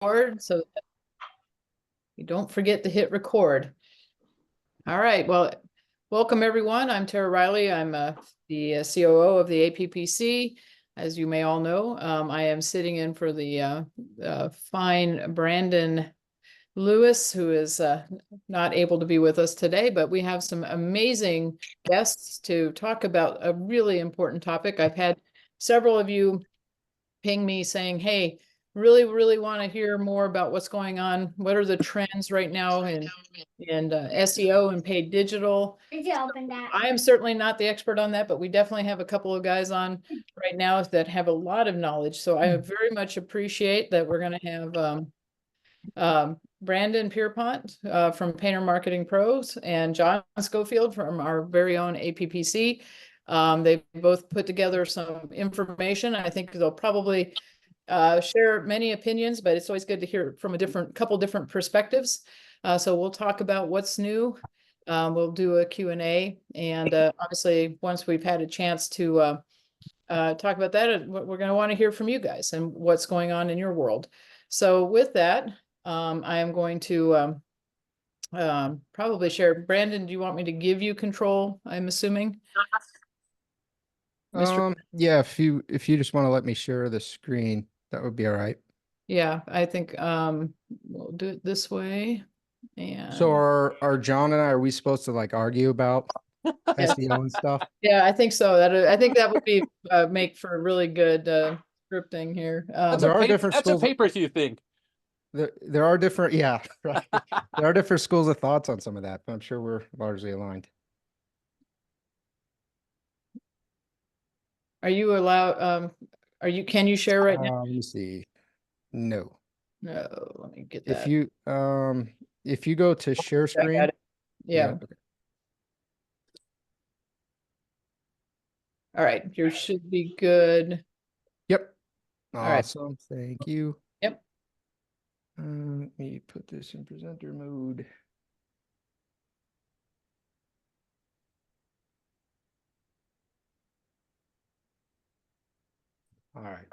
Record so that you don't forget to hit record. All right, well, welcome everyone. I'm Tara Riley. I'm the COO of the APPC. As you may all know, I am sitting in for the fine Brandon Lewis, who is not able to be with us today, but we have some amazing guests to talk about a really important topic. I've had several of you ping me saying, hey, really want to hear more about what's going on. What are the trends right now in SEO and paid digital? I am certainly not the expert on that, but we definitely have a couple of guys on right now that have a lot of knowledge. So I very much appreciate that we're going to have Brandon Pierpont from Painter Marketing Pros and John Schofield from our very own APPC. They both put together some information. I think they'll probably share many opinions, but it's always good to hear from a couple different perspectives. So we'll talk about what's new. We'll do a Q&A, and obviously once we've had a chance to talk about that, we're going to want to hear from you guys and what's going on in your world. So with that, I am going to probably share. Brandon, do you want me to give you control, I'm assuming? Yeah, if you just want to let me share the screen, that would be all right. Yeah, I think we'll do it this way. And So are John and I, are we supposed to like argue about yeah, SEO and stuff? yeah, I think so. I think that would be make for really good scripting here. There are different That's a schools. paper you think. There are different, yeah, right. There are different schools of thoughts on some of that, but I'm sure we're largely aligned. Are you allowed? Can you share right now? Let me see. No. No, let me get If that. you go to share I screen, got it. Yeah. okay. All right. You should be good. Yep. All right. Awesome. Thank you. Yep. Let me put this in presenter mode. All right.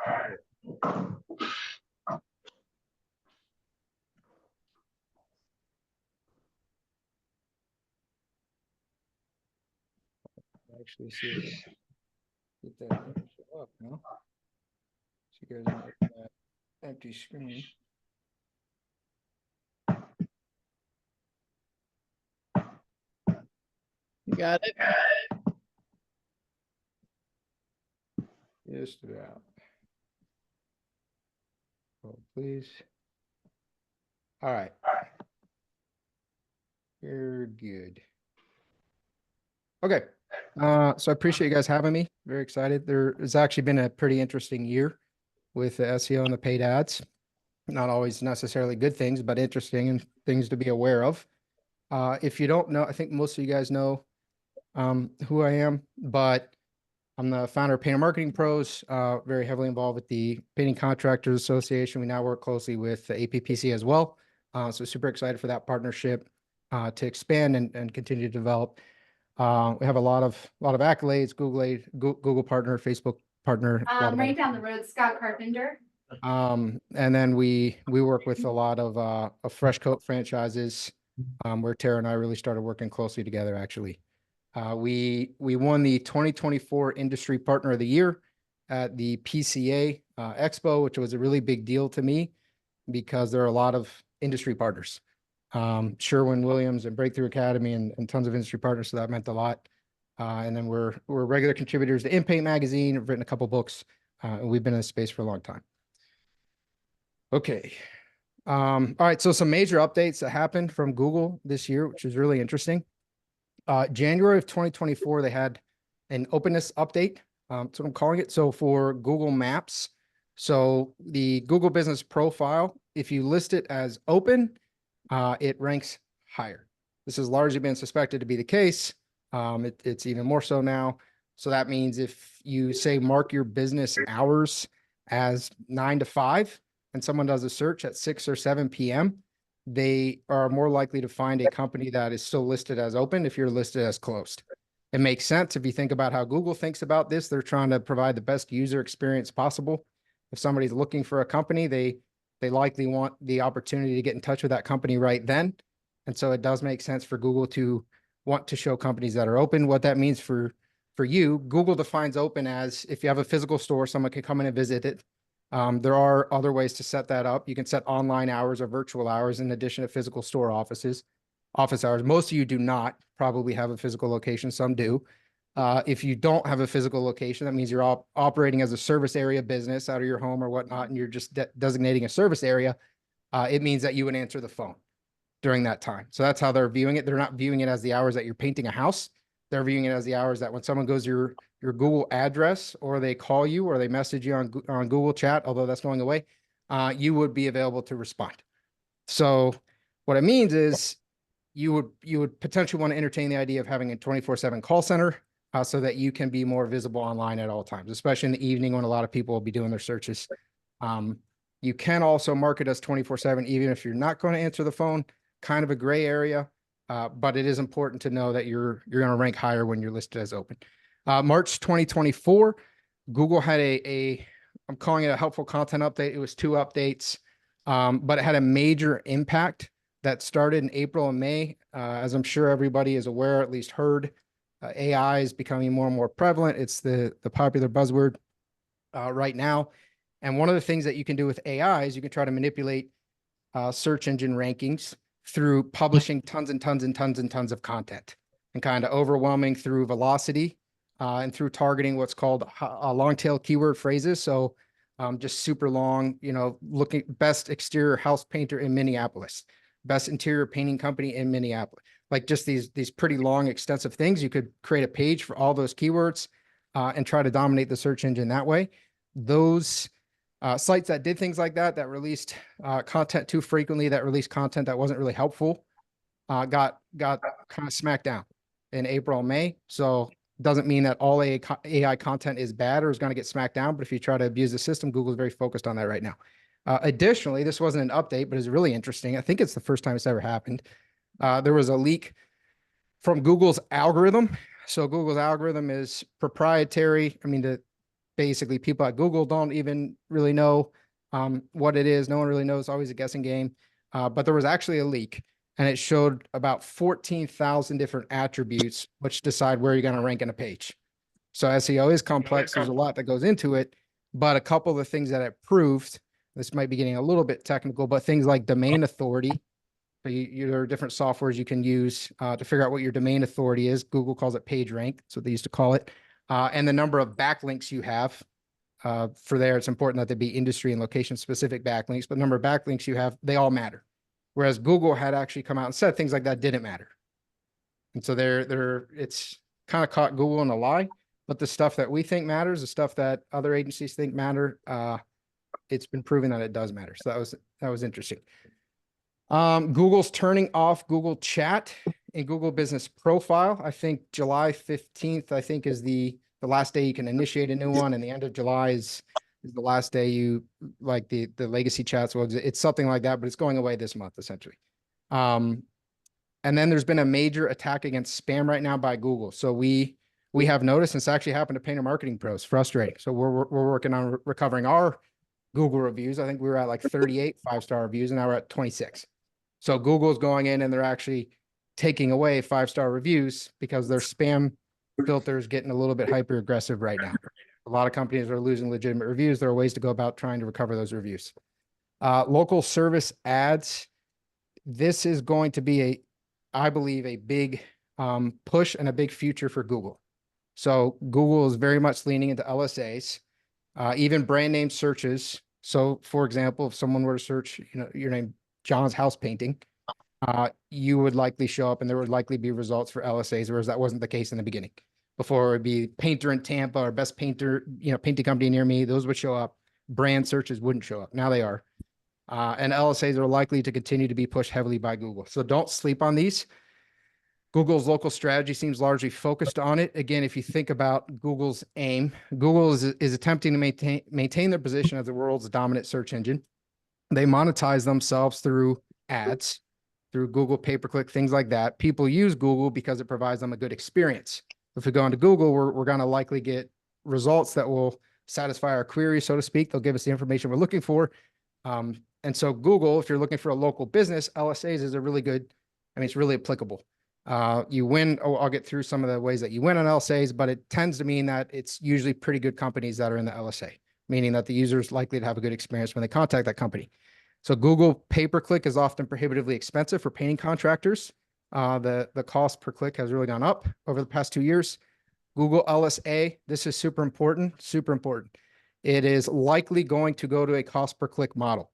Actually see if I get that show up now. So you guys don't look at that empty screen. You got it. Just about. Oh, please. All right. You're good. Okay. So I appreciate you guys having me. Very excited. There has actually been a pretty interesting year with the SEO and the paid ads. Not always necessarily good things, but interesting and things to be aware of. If you don't know, I think most of you guys know who I am, but I'm the founder of Painter Marketing Pros, very heavily involved with the Painting Contractors Association. We now work closely with the APPC as well. So super excited for that partnership to expand and continue to develop. We have a lot of accolades, Google partner, Facebook partner. Right down the road, Scott Carpenter. And then we work with a lot of fresh coat franchises, where Tara and I really started working closely together, actually. We won the 2024 Industry Partner of the Year at the PCA Expo, which was a really big deal to me because there are a lot of industry partners. Sherwin-Williams and Breakthrough Academy and tons of industry partners, so that meant a lot. And then we're regular contributors to In Paint magazine. I've written a couple books, and we've been in this space for a long time. Okay. All right, so some major updates that happened from Google this year, which is really interesting. January of 2024, they had an openness update. That's what I'm calling it. So for Google Maps, so the Google Business Profile, if you list it as open, it ranks higher. This has largely been suspected to be the case. It's even more so now. So that means if you say mark your business hours as 9 to 5 and someone does a search at 6 or 7 p.m., they are more likely to find a company that is still listed as open if you're listed as closed. It makes sense if you think about how Google thinks about this. They're trying to provide the best user experience possible. If somebody's looking for a company, they they likely want the opportunity to get in touch with that company right then. And so it does make sense for Google to want to show companies that are open. What that means for you, Google defines open as if you have a physical store, someone can come in and visit it. There are other ways to set that up. You can set online hours or virtual hours in addition to physical store office hours. Most of you do not probably have a physical location. Some do. If you don't have a physical location, that means you're all operating as a service area business out of your home or whatnot, and you're just designating a service area. It means that you would answer the phone during that time. So that's how they're viewing it. They're not viewing it as the hours that you're painting a house. They're viewing it as the hours that when someone goes to your Google address, or they call you, or they message you on Google Chat, although that's going away, you would be available to respond. So what it means is you would potentially want to entertain the idea of having a 24/7 call center, so that you can be more visible online at all times, especially in the evening when a lot of people will be doing their searches. You can also market as 24/7, even if you're not going to answer the phone. Kind of a gray area, but it is important to know that you're going to rank higher when you're listed as open. March 2024, Google had I'm calling it a helpful content update. It was 2 updates, but it had a major impact that started in April and May. As I'm sure everybody is aware, at least heard, AI is becoming more and more prevalent. It's the popular buzzword right now. And one of the things that you can do with AI is you can try to manipulate search engine rankings through publishing tons and tons and tons and tons of content, and kind of overwhelming through velocity and through targeting what's called long tail keyword phrases. So just super long, looking best exterior house painter in Minneapolis, best interior painting company in Minneapolis. Like just these pretty long, extensive things. You could create a page for all those keywords and try to dominate the search engine that way. Those sites that did things like that released content too frequently, that released content that wasn't really helpful, got kind of smacked down in April and May. So it doesn't mean that all AI content is bad or is going to get smacked down. But if you try to abuse the system, Google is very focused on that right now. Additionally, this wasn't an update, but it's really interesting. I think it's the first time it's ever happened. There was a leak from Google's algorithm. So Google's algorithm is proprietary. I mean, basically people at Google don't even really know what it is. No one really knows. It's always a guessing game. But there was actually a leak, and it showed about 14,000 different attributes, which decide where you're going to rank in a page. So SEO is complex. There's a lot that goes into it, but a couple of the things that it proved, this might be getting a little bit technical, but things like domain authority. So there are different softwares you can use to figure out what your domain authority is. Google calls it PageRank. That's what they used to call it. And the number of backlinks you have for there. It's important that they be industry and location specific backlinks, but the number of backlinks you have, they all matter. Whereas Google had actually come out and said things like that didn't matter. And so it's kind of caught Google in a lie, but the stuff that we think matters, the stuff that other agencies think matter, it's been proven that it does matter. So that was interesting. Google's turning off Google Chat and Google Business Profile. I think July 15th, I think, is the last day you can initiate a new one, and the end of July is the last day you, like the legacy chats. Well, it's something like that, but it's going away this month, essentially. And then there's been a major attack against spam right now by Google. So we have noticed, and it's actually happened to Painter Marketing Pros, frustrating. So we're working on recovering our Google reviews. I think we were at like 38 5-star reviews, and now we're at 26. So Google's going in and they're actually taking away 5-star reviews because their spam filter is getting a little bit hyper aggressive right now. A lot of companies are losing legitimate reviews. There are ways to go about trying to recover those reviews. Local service ads. This is going to be I believe, a big push and a big future for Google. So Google is very much leaning into LSAs, even brand name searches. So for example, if someone were to search, your name, John's house painting, you would likely show up and there would likely be results for LSAs, whereas that wasn't the case in the beginning. Before, it would be painter in Tampa or best painter, painting company near me. Those would show up. Brand searches wouldn't show up. Now they are. And LSAs are likely to continue to be pushed heavily by Google. So don't sleep on these. Google's local strategy seems largely focused on it. Again, if you think about Google's aim, Google is attempting to maintain their position as the world's dominant search engine. They monetize themselves through ads, through Google pay-per-click, things like that. People use Google because it provides them a good experience. If we go into Google, we're going to likely get results that will satisfy our query, so to speak. They'll give us the information we're looking for. And so Google, if you're looking for a local business, LSAs is a really good, I mean, it's really applicable. You win, I'll get through some of the ways that you win on LSAs, but it tends to mean that it's usually pretty good companies that are in the LSA, meaning that the user is likely to have a good experience when they contact that company. So Google pay-per-click is often prohibitively expensive for painting contractors. The cost per click has really gone up over the past 2 years. Google LSA, this is super important, super important. It is likely going to go to a cost per click model.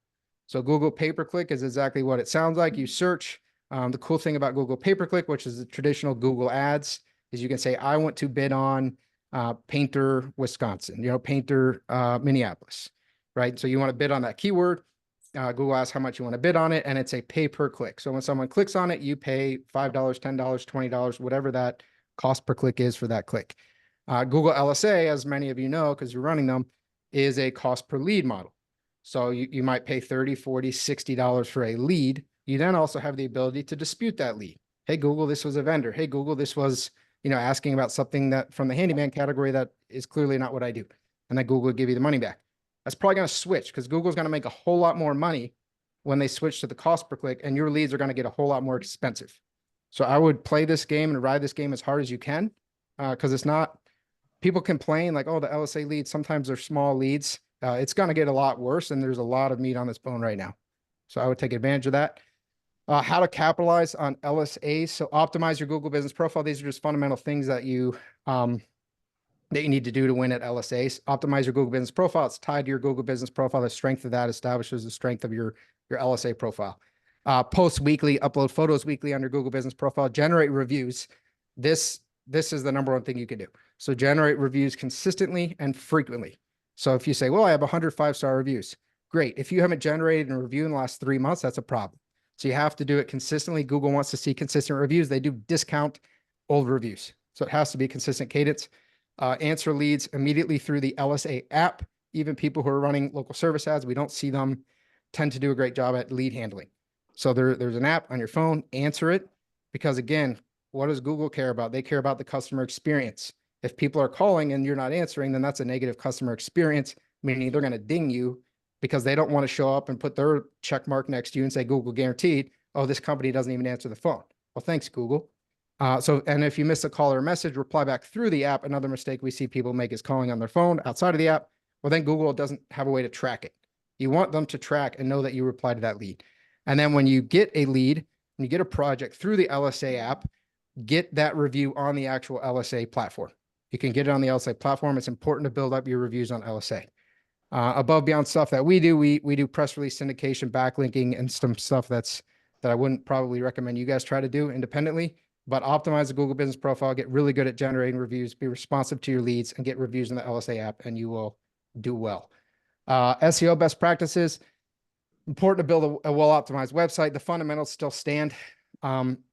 So Google pay-per-click is exactly what it sounds like. You search. The cool thing about Google pay-per-click, which is the traditional Google ads, is you can say, I want to bid on Painter, Wisconsin, Painter, Minneapolis, right? So you want to bid on that keyword. Google asks how much you want to bid on it, and it's a pay per click. So when someone clicks on it, you pay $5, $10, $20, whatever that cost per click is for that click. Google LSA, as many of you know, because you're running them, is a cost per lead model. So you might pay $30, $40, $60 for a lead. You then also have the ability to dispute that lead. Hey, Google, this was a vendor. Hey, Google, this was, asking about something that from the handyman category that is clearly not what I do. And then Google will give you the money back. That's probably going to switch because Google's going to make a whole lot more money when they switch to the cost per click, and your leads are going to get a whole lot more expensive. So I would play this game and ride this game as hard as you can, because it's not, people complain like, oh, the LSA leads, sometimes they're small leads. It's going to get a lot worse, and there's a lot of meat on this bone right now. So I would take advantage of that. How to capitalize on LSAs. So optimize your Google business profile. These are just fundamental things that you need to do to win at LSAs. Optimize your Google business profile. It's tied to your Google business profile. The strength of that establishes the strength of your LSA profile. Post weekly, upload photos weekly on your Google business profile. Generate reviews. This is the number one thing you can do. So generate reviews consistently and frequently. So if you say, well, I have 100 5-star reviews. Great. If you haven't generated a review in the last 3 months, that's a problem. So you have to do it consistently. Google wants to see consistent reviews. They do discount old reviews. So it has to be consistent cadence. Answer leads immediately through the LSA app. Even people who are running local service ads, we don't see them tend to do a great job at lead handling. So there's an app on your phone, answer it. Because again, what does Google care about? They care about the customer experience. If people are calling and you're not answering, then that's a negative customer experience, meaning they're going to ding you because they don't want to show up and put their check mark next to you and say, Google guaranteed, oh, this company doesn't even answer the phone. Well, thanks, Google. And if you miss a call or a message, reply back through the app. Another mistake we see people make is calling on their phone outside of the app. Well, then Google doesn't have a way to track it. You want them to track and know that you replied to that lead. And then when you get a lead and you get a project through the LSA app, get that review on the actual LSA platform. You can get it on the LSA platform. It's important to build up your reviews on LSA. Above beyond stuff that we do, we do press release syndication, backlinking, and some stuff that I wouldn't probably recommend you guys try to do independently. But optimize the Google business profile, get really good at generating reviews, be responsive to your leads, and get reviews in the LSA app, and you will do well. SEO best practices. Important to build a well-optimized website. The fundamentals still stand.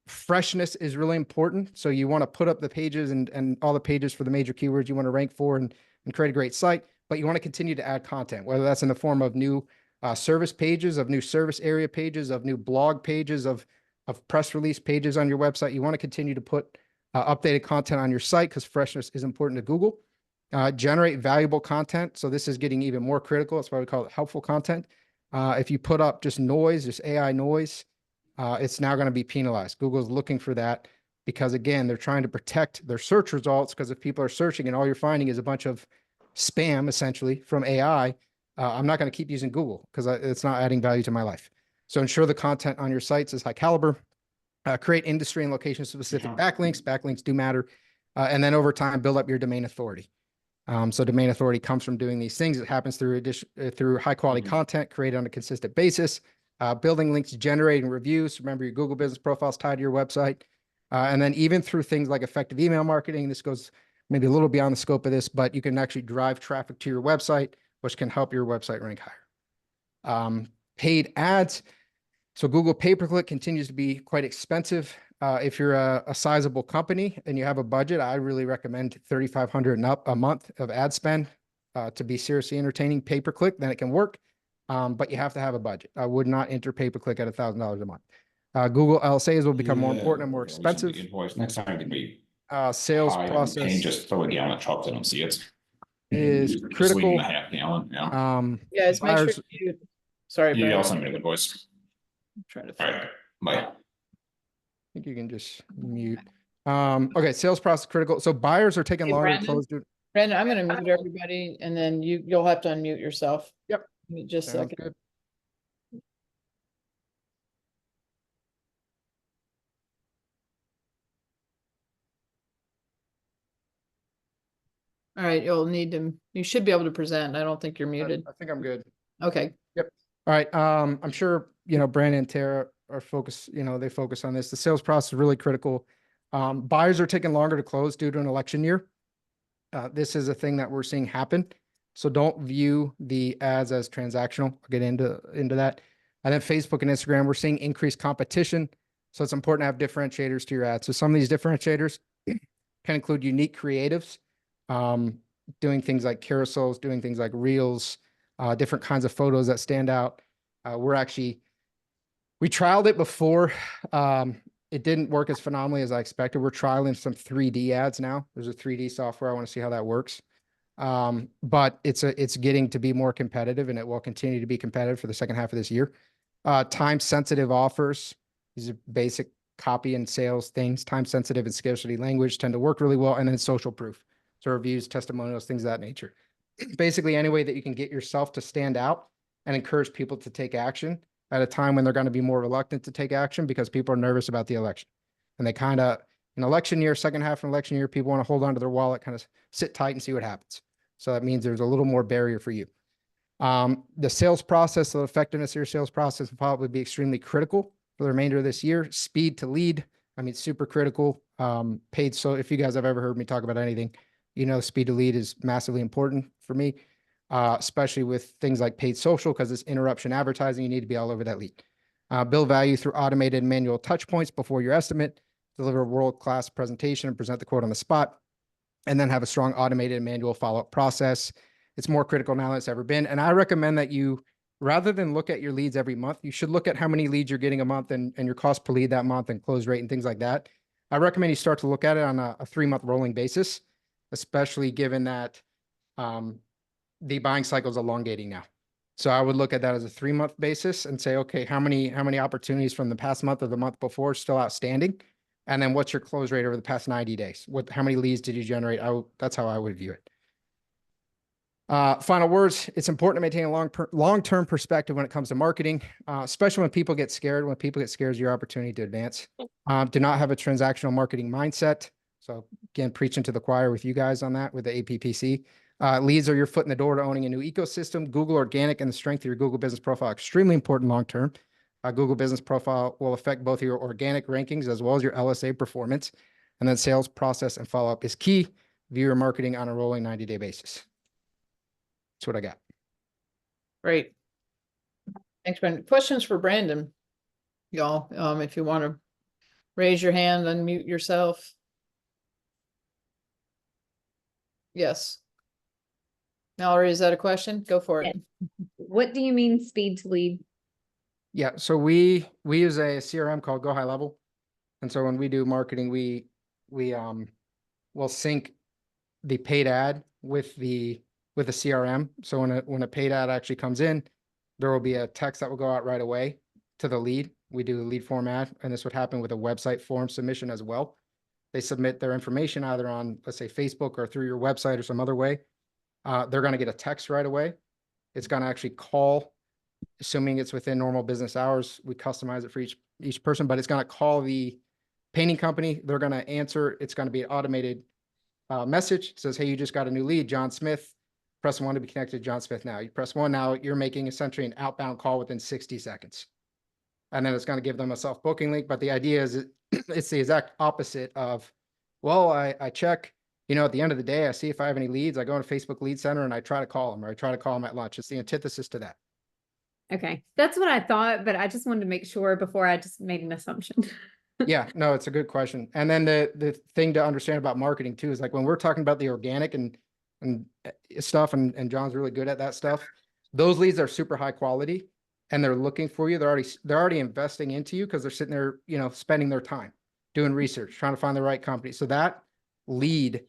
Freshness is really important. So you want to put up the pages and all the pages for the major keywords you want to rank for and create a great site, but you want to continue to add content, whether that's in the form of new service pages, of new service area pages, of new blog pages, of press release pages on your website. You want to continue to put updated content on your site because freshness is important to Google. Generate valuable content. So this is getting even more critical. That's why we call it helpful content. If you put up just noise, just AI noise, it's now going to be penalized. Google's looking for that because, again, they're trying to protect their search results because if people are searching and all you're finding is a bunch of spam, essentially, from AI, I'm not going to keep using Google because it's not adding value to my life. So ensure the content on your sites is high caliber. Create industry and location-specific backlinks. Backlinks do matter. And then over time, build up your domain authority. So domain authority comes from doing these things. It happens through high-quality content created on a consistent basis. Building links, generating reviews. Remember, your Google business profile is tied to your website. And then even through things like effective email marketing, this goes maybe a little beyond the scope of this, but you can actually drive traffic to your website, which can help your website rank higher. Paid ads. So Google pay-per-click continues to be quite expensive. If you're a sizable company and you have a budget, I really recommend $3,500 and up a month of ad spend to be seriously entertaining pay-per-click. Then it can work, but you have to have a budget. I would not enter pay-per-click at $1,000 a month. Google LSAs will become more important and more expensive. Next time can be Sales high process pain, just throw a gallon of chocolate and see it. is Just leave critical. them a half gallon, yeah. Guys, make sure Buyers- you Sorry, You Brandon. all send me the voice. I'm trying to All find. right, bye. I think you can just mute. Okay, sales process critical. So buyers are taking Hey, longer to Brandon? close. Brandon, I'm gonna mute everybody and then you'll have to unmute yourself. Yep. Give me just a Sounds second. good. All right, you should be able to present. I don't think you're muted. I think I'm good. Okay, All right. I'm sure, Brandon and Tara are focused, they focus on this. The sales process is really critical. Buyers are taking longer to close due to an election year. This is a thing that we're seeing happen. So don't view the ads as transactional. I'll get into that. And then Facebook and Instagram, we're seeing increased competition. So it's important to have differentiators to your ads. So some of these differentiators can include unique creatives, doing things like carousels, doing things like reels, different kinds of photos that stand out. We trialed it before. It didn't work as phenomenally as I expected. We're trialing some 3D ads now. There's a 3D software. I want to see how that works. But it's getting to be more competitive, and it will continue to be competitive for the second half of this year. Time sensitive offers. These are basic copy and sales things. Time sensitive and scarcity language tend to work really well. And then social proof. So reviews, testimonials, things of that nature. Basically any way that you can get yourself to stand out and encourage people to take action at a time when they're going to be more reluctant to take action because people are nervous about the election. And they kind of, in election year, second half of election year, people want to hold on to their wallet, kind of sit tight and see what happens. So that means there's a little more barrier for you. The sales process, the effectiveness of your sales process will probably be extremely critical for the remainder of this year. Speed to lead, super critical. Paid. So if you guys have ever heard me talk about anything, speed to lead is massively important for me, especially with things like paid social, because it's interruption advertising. You need to be all over that lead. Build value through automated and manual touch points before your estimate, deliver a world-class presentation and present the quote on the spot, and then have a strong automated and manual follow-up process. It's more critical now than it's ever been. And I recommend that you, rather than look at your leads every month, you should look at how many leads you're getting a month and your cost per lead that month and close rate and things like that. I recommend you start to look at it on a 3-month rolling basis, especially given that the buying cycle is elongating now. So I would look at that as a 3-month basis and say, okay, how many opportunities from the past month or the month before are still outstanding? And then what's your close rate over the past 90 days? How many leads did you generate? That's how I would view it. Final words. It's important to maintain a long-term perspective when it comes to marketing, especially when people get scared. When people get scared, is your opportunity to advance. Do not have a transactional marketing mindset. So again, preaching to the choir with you guys on that with the APPC. Leads are your foot in the door to owning a new ecosystem. Google Organic and the strength of your Google Business Profile, extremely important long-term. Google Business Profile will affect both your organic rankings as well as your LSA performance. And then sales process and follow-up is key. View your marketing on a rolling 90-day basis. That's what I got. great. Thanks, Brandon. Questions for Brandon? Y'all, if you want to raise your hand, unmute yourself. Yes. Mallory, is that a question? Go for it. What do you mean speed to lead? Yeah, so we use a CRM called Go High Level. And so when we do marketing, we will sync the paid ad with the CRM. So when a paid ad actually comes in, there will be a text that will go out right away to the lead. We do a lead form ad, and this would happen with a website form submission as well. They submit their information either on, let's say, Facebook or through your website or some other way. They're going to get a text right away. It's going to actually call, assuming it's within normal business hours. We customize it for each person, but it's going to call the painting company. They're going to answer. It's going to be an automated message. It says, hey, you just got a new lead, John Smith. Press 1 to be connected to John Smith now. You press 1 now, you're making essentially an outbound call within 60 seconds. And then it's going to give them a self-booking link. But the idea is it's the exact opposite of, well, I check, at the end of the day, I see if I have any leads. I go into Facebook Lead Center and I try to call them, or I try to call them at lunch. It's the antithesis to that. Okay, that's what I thought, but I just wanted to make sure before I just made an assumption. Yeah, no, it's a good question. And then the thing to understand about marketing too is like when we're talking about the organic and stuff, and John's really good at that stuff, those leads are super high quality and they're looking for you. They're already investing into you because they're sitting there, spending their time doing research, trying to find the right company. So that lead,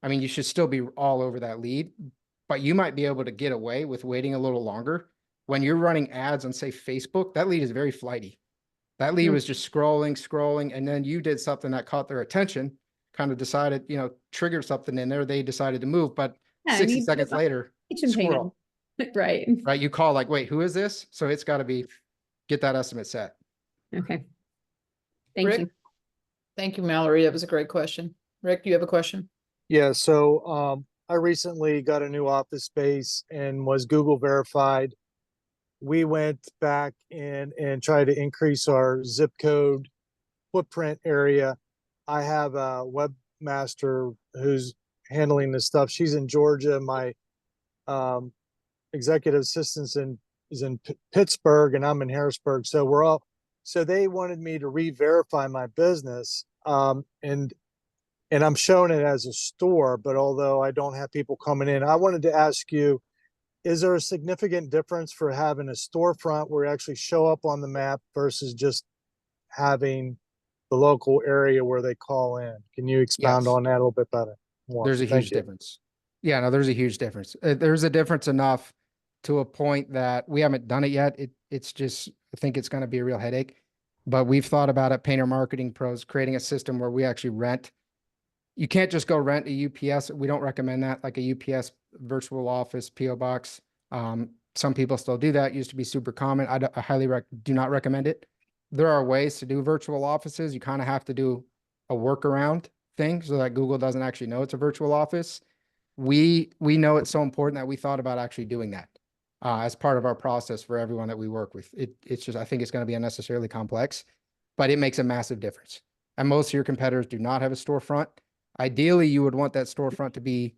you should still be all over that lead, but you might be able to get away with waiting a little longer when you're running ads on, say, Facebook, that lead is very flighty. That lead Mm. was just scrolling, and then you did something that caught their attention, kind of decided, triggered something in there. They decided to move, but Yeah, and 60 you seconds later, kitchen squirrel, painting. Right. right? You call like, wait, who is this? So it's got to get that estimate set. Okay. Thank Rick? you. Thank you, Mallory. That was a great question. Rick, do you have a question? Yeah, so I recently got a new office space and was Google verified. We went back and tried to increase our zip code footprint area. I have a webmaster who's handling this stuff. She's in Georgia. My um, executive assistant's is in Pittsburgh, and I'm in Harrisburg. So they wanted me to re-verify my business. And I'm showing it as a store, but although I don't have people coming in, I wanted to ask you, is there a significant difference for having a storefront where you actually show up on the map versus just having the local area where they call in? Can you expound Yes. on that a little bit better? More? There's a Thank huge you. difference. Yeah, no, there's a huge difference. There's a difference enough to a point that we haven't done it yet. It's just, I think it's going to be a real headache, but we've thought about it, Painter Marketing Pros, creating a system where we actually rent. You can't just go rent a UPS. We don't recommend that, like a UPS virtual office, PO box. Some people still do that. It used to be super common. I highly do not recommend it. There are ways to do virtual offices. You kind of have to do a workaround thing so that Google doesn't actually know it's a virtual office. We know it's so important that we thought about actually doing that as part of our process for everyone that we work with. It's just, I think it's going to be unnecessarily complex, but it makes a massive difference. And most of your competitors do not have a storefront. Ideally, you would want that storefront to be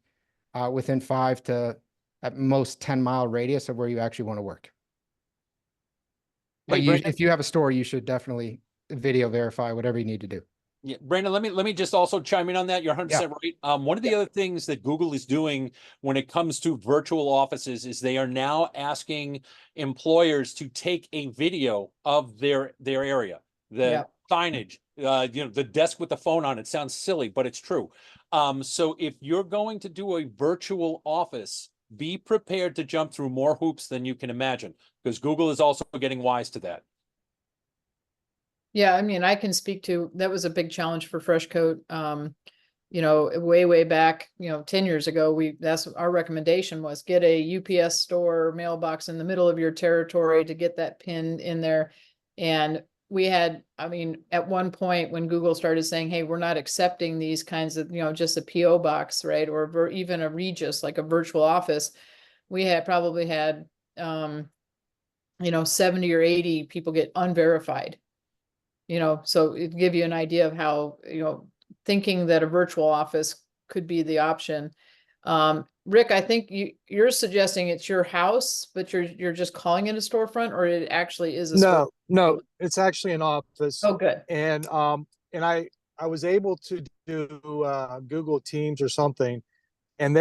within 5 to at most 10-mile radius of where you actually want to work. But Hey, Brandon. if you have a store, you should definitely video verify whatever you need to do. Yeah, Brandon, let me just also chime in on that. You're 100% right. One of the other things that Google is doing when it comes to virtual offices is they are now asking employers to take a video of their area, the signage, the desk with the phone on it. Sounds silly, but it's true. So if you're going to do a virtual office, be prepared to jump through more hoops than you can imagine, because Google is also getting wise to that. Yeah, I mean, I can speak to, that was a big challenge for Freshcoat. Way back, 10 years ago, that's our recommendation was get a UPS store mailbox in the middle of your territory to get that pin in there. And we had, at one point when Google started saying, hey, we're not accepting these kinds of, just a PO box, right? Or even a Regis, like a virtual office, we had probably had, 70 or 80 people get unverified. So it give you an idea of how, thinking that a virtual office could be the option. Rick, I think you're suggesting it's your house, but you're just calling it a storefront, or it actually is a store? No, it's actually an office. Oh, good. And I was able to do Google Teams or something, and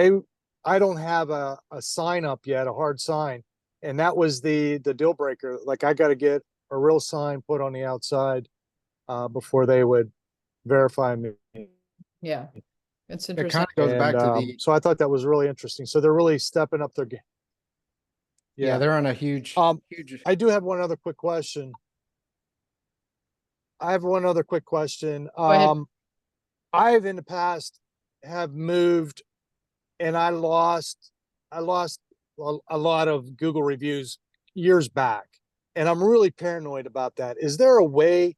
I don't have a sign up yet, a hard sign. And that was the deal breaker. Like, I got to get a real sign put on the outside before they would verify me. Yeah, it's It interesting. kind of goes back to So I thought that was really interesting. So they're really stepping up their game. yeah, they're on a huge. I do have one other quick question. Go ahead. I've in the past have moved, and I lost a lot of Google reviews years back, and I'm really paranoid about that. Is there a way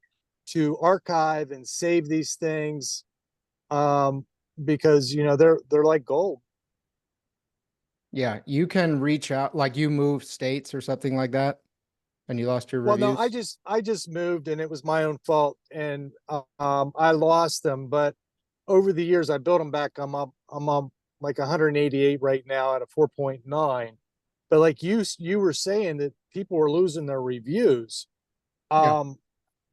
to archive and save these things? Because they're like gold. Yeah, you can reach out, like you moved states or something like that, and you lost your Well, reviews. no, I just moved, and it was my own fault, and I lost them. But over the years, I built them back. I'm up like 188 right now at a 4.9. But like you were saying that people were losing their reviews. I'm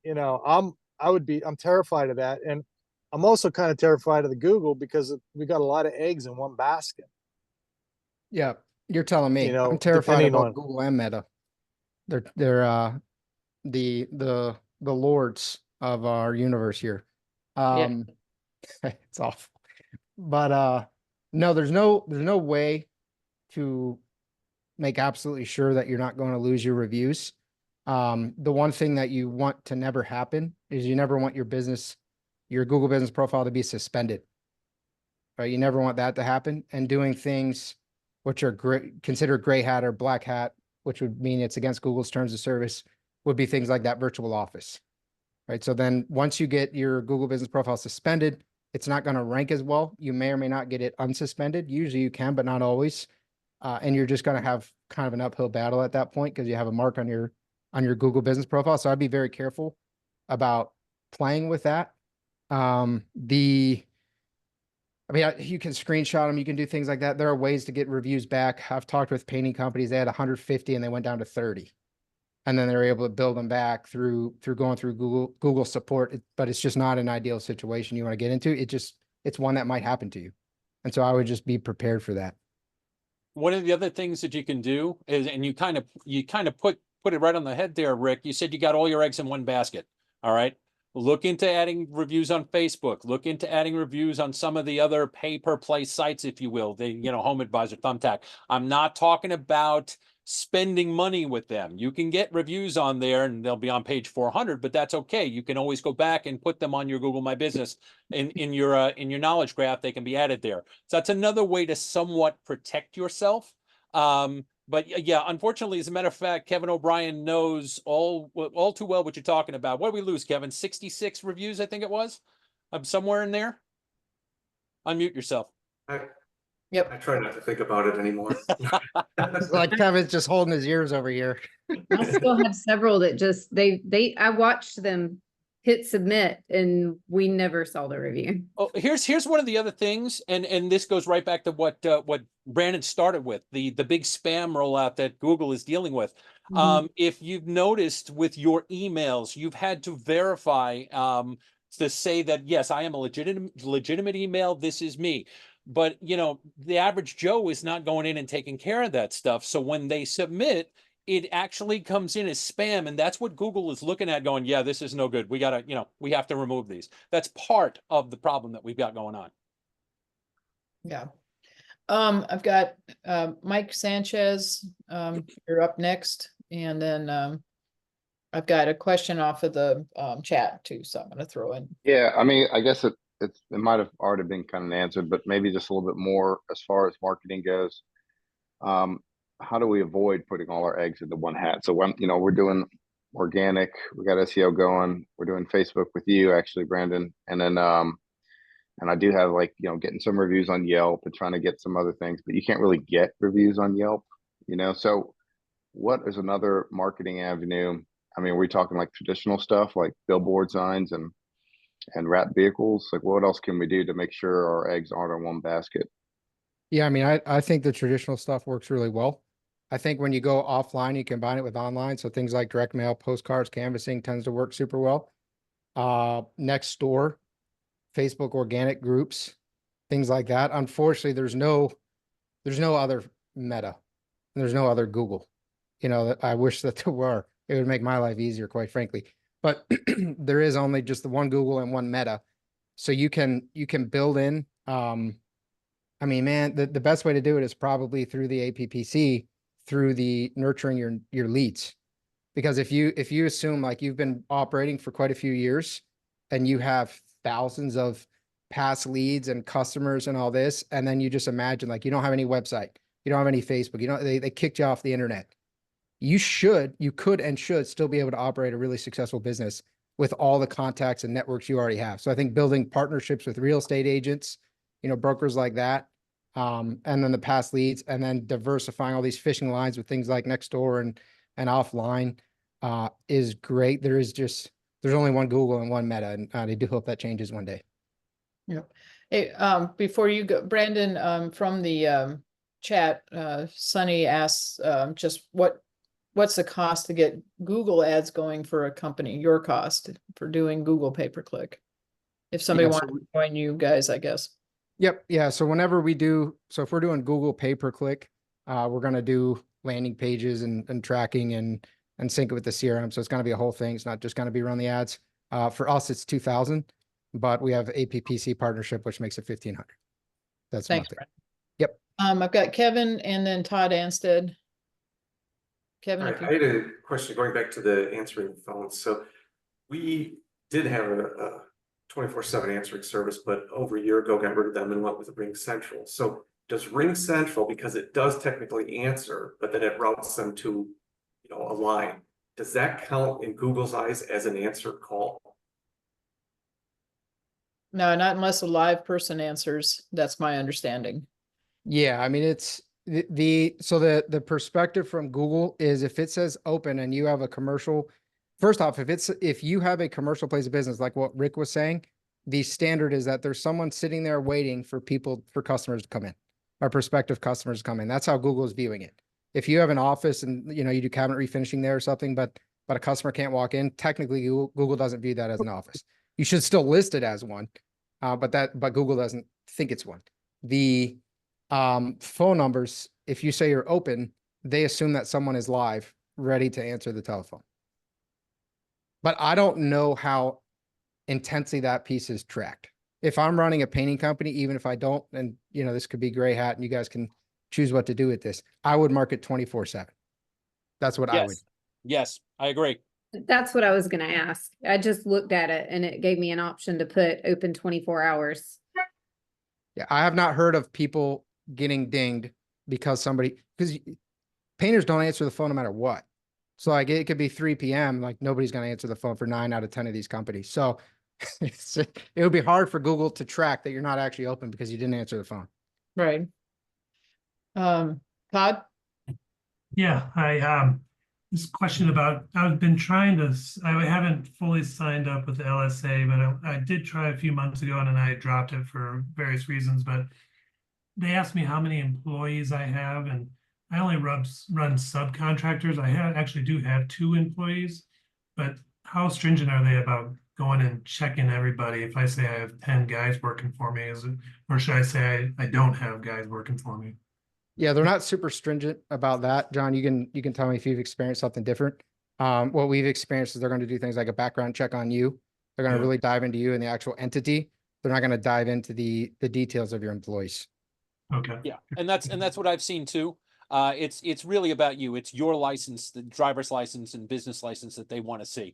terrified of that, and I'm also kind of terrified of the Google because we got a lot of eggs in one basket. Yeah, you're telling me. I'm terrified depending about on Google and Meta. They're the lords of our universe here. It's awful. But no, there's no way to make absolutely sure that you're not going to lose your reviews. The one thing that you want to never happen is you never want your Google business profile to be suspended. Right? You never want that to happen. And doing things which are considered gray hat or black hat, which would mean it's against Google's terms of service, would be things like that virtual office. Right? So then once you get your Google business profile suspended, it's not going to rank as well. You may or may not get it unsuspended. Usually you can, but not always. And you're just going to have kind of an uphill battle at that point because you have a mark on your Google business profile. So I'd be very careful about playing with that. You can screenshot them. You can do things like that. There are ways to get reviews back. I've talked with painting companies. They had 150 and they went down to 30. And then they're able to build them back through going through Google support. But it's just not an ideal situation you want to get into. It's one that might happen to you. And so I would just be prepared for that. One of the other things that you can do is, and you kind of put it right on the head there, Rick. You said you got all your eggs in one basket. All right. Look into adding reviews on Facebook. Look into adding reviews on some of the other pay-per-play sites, if you will. Home Advisor, Thumbtack. I'm not talking about spending money with them. You can get reviews on there and they'll be on page 400, but that's okay. You can always go back and put them on your Google My Business in your knowledge graph. They can be added there. So that's another way to somewhat protect yourself. But yeah, unfortunately, as a matter of fact, Kevin O'Brien knows all too well what you're talking about. What did we lose, Kevin? 66 reviews, I think it was. I'm somewhere in there. Unmute yourself. Yep. I try not to think about it anymore. It's like Kevin's just holding his ears over here. I still have several that just, I watched them hit submit and we never saw the review. Oh, here's one of the other things, and this goes right back to what Brandon started with, the big spam rollout that Google is dealing with. If you've noticed with your emails, you've had to verify to say that, yes, I am a legitimate email. This is me. But, the average Joe is not going in and taking care of that stuff. So when they submit, it actually comes in as spam. And that's what Google is looking at going, yeah, this is no good. We got to, we have to remove these. That's part of the problem that we've got going on. Yeah. I've got Mike Sanchez. You're up next. And then I've got a question off of the chat too. So I'm going to throw in. Yeah, I mean, I guess it might have already been kind of answered, but maybe just a little bit more as far as marketing goes. How do we avoid putting all our eggs into one hat? So when, we're doing organic, we got SEO going, we're doing Facebook with you actually, Brandon. And then, and I do have getting some reviews on Yelp and trying to get some other things, but you can't really get reviews on Yelp, so what is another marketing avenue? I mean, are we talking like traditional stuff like billboard signs and wrap vehicles? Like what else can we do to make sure our eggs aren't in one basket? Yeah, I mean, I think the traditional stuff works really well. I think when you go offline, you combine it with online. So things like direct mail, postcards, canvassing tends to work super well. Next door, Facebook organic groups, things like that. Unfortunately, there's no other Meta. There's no other Google. I wish that there were. It would make my life easier, quite frankly. But there is only just the one Google and one Meta. So you can build in, I mean, man, the best way to do it is probably through the APPC, through the nurturing your leads. Because if you assume like you've been operating for quite a few years and you have thousands of past leads and customers and all this, and then you just imagine like you don't have any website, you don't have any Facebook, they kicked you off the internet. You could and should still be able to operate a really successful business with all the contacts and networks you already have. So I think building partnerships with real estate agents, brokers like that, and then the past leads, and then diversifying all these fishing lines with things like Nextdoor and offline is great. There's only one Google and one Meta, and I do hope that changes one day. Yeah. Hey, before you go, Brandon, from the chat, Sunny asks just what's the cost to get Google ads going for a company, your cost for doing Google pay-per-click? If somebody wants to join you guys, I guess. Yep. Yeah. So if we're doing Google pay-per-click, we're going to do landing pages and tracking and sync it with the CRM. So it's going to be a whole thing. It's not just going to be run the ads. For us, it's 2,000, but we have APPC partnership, which makes it 1,500. That's Thanks, nothing. Brandon. Yep. I've got Kevin and then Todd Anstead. Kevin, Hi, if I you, had a question going back to the answering phones. So we did have a 24/7 answering service, but over a year ago got rid of them and went with Ring Central. So does Ring Central, because it does technically answer, but then it routes them to, a line, does that count in Google's eyes as an answer call? no, not unless a live person answers. That's my understanding. Yeah, I mean, it's so the perspective from Google is if it says open and you have a commercial, first off, if you have a commercial place of business, like what Rick was saying, the standard is that there's someone sitting there waiting for customers to come in, or prospective customers to come in. That's how Google is viewing it. If you have an office and you do cabinet refinishing there or something, but a customer can't walk in, technically Google doesn't view that as an office. You should still list it as one, but Google doesn't think it's one. The phone numbers, if you say you're open, they assume that someone is live, ready to answer the telephone. But I don't know how intensely that piece is tracked. If I'm running a painting company, even if I don't, and this could be gray hat and you guys can choose what to do with this, I would market 24/7. That's what I would. Yes, I agree. That's what I was gonna ask. I just looked at it and it gave me an option to put open 24 hours. Yeah, I have not heard of people getting dinged because painters don't answer the phone no matter what. So like it could be 3 p.m. like nobody's going to answer the phone for 9 out of 10 of these companies. So it would be hard for Google to track that you're not actually open because you didn't answer the phone. Right. Todd? Yeah, this question about, I've been trying to, I haven't fully signed up with the LSA, but I did try a few months ago and then I dropped it for various reasons, but they asked me how many employees I have and I only run subcontractors. I actually do have 2 employees, but how stringent are they about going and checking everybody? If I say I have 10 guys working for me, or should I say I don't have guys working for me? Yeah, they're not super stringent about that. John, you can tell me if you've experienced something different. What we've experienced is they're going to do things like a background check on you. They're going to really dive into you and the actual entity. They're not going to dive into the details of your employees. Okay. Yeah, and that's what I've seen too. It's really about you. It's your license, the driver's license and business license that they want to see.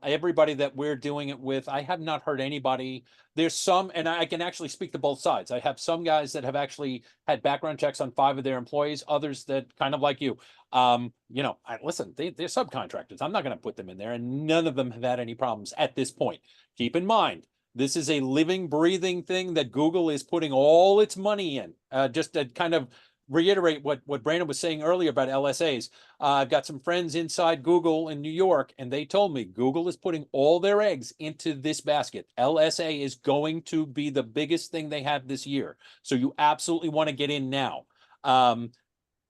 Everybody that we're doing it with, I have not heard anybody. There's some, and I can actually speak to both sides. I have some guys that have actually had background checks on 5 of their employees, others that kind of like you. Listen, they're subcontractors. I'm not going to put them in there, and none of them have had any problems at this point. Keep in mind, this is a living, breathing thing that Google is putting all its money in. Just to kind of reiterate what Brandon was saying earlier about LSAs. I've got some friends inside Google in New York, and they told me Google is putting all their eggs into this basket. LSA is going to be the biggest thing they have this year. So you absolutely want to get in now. And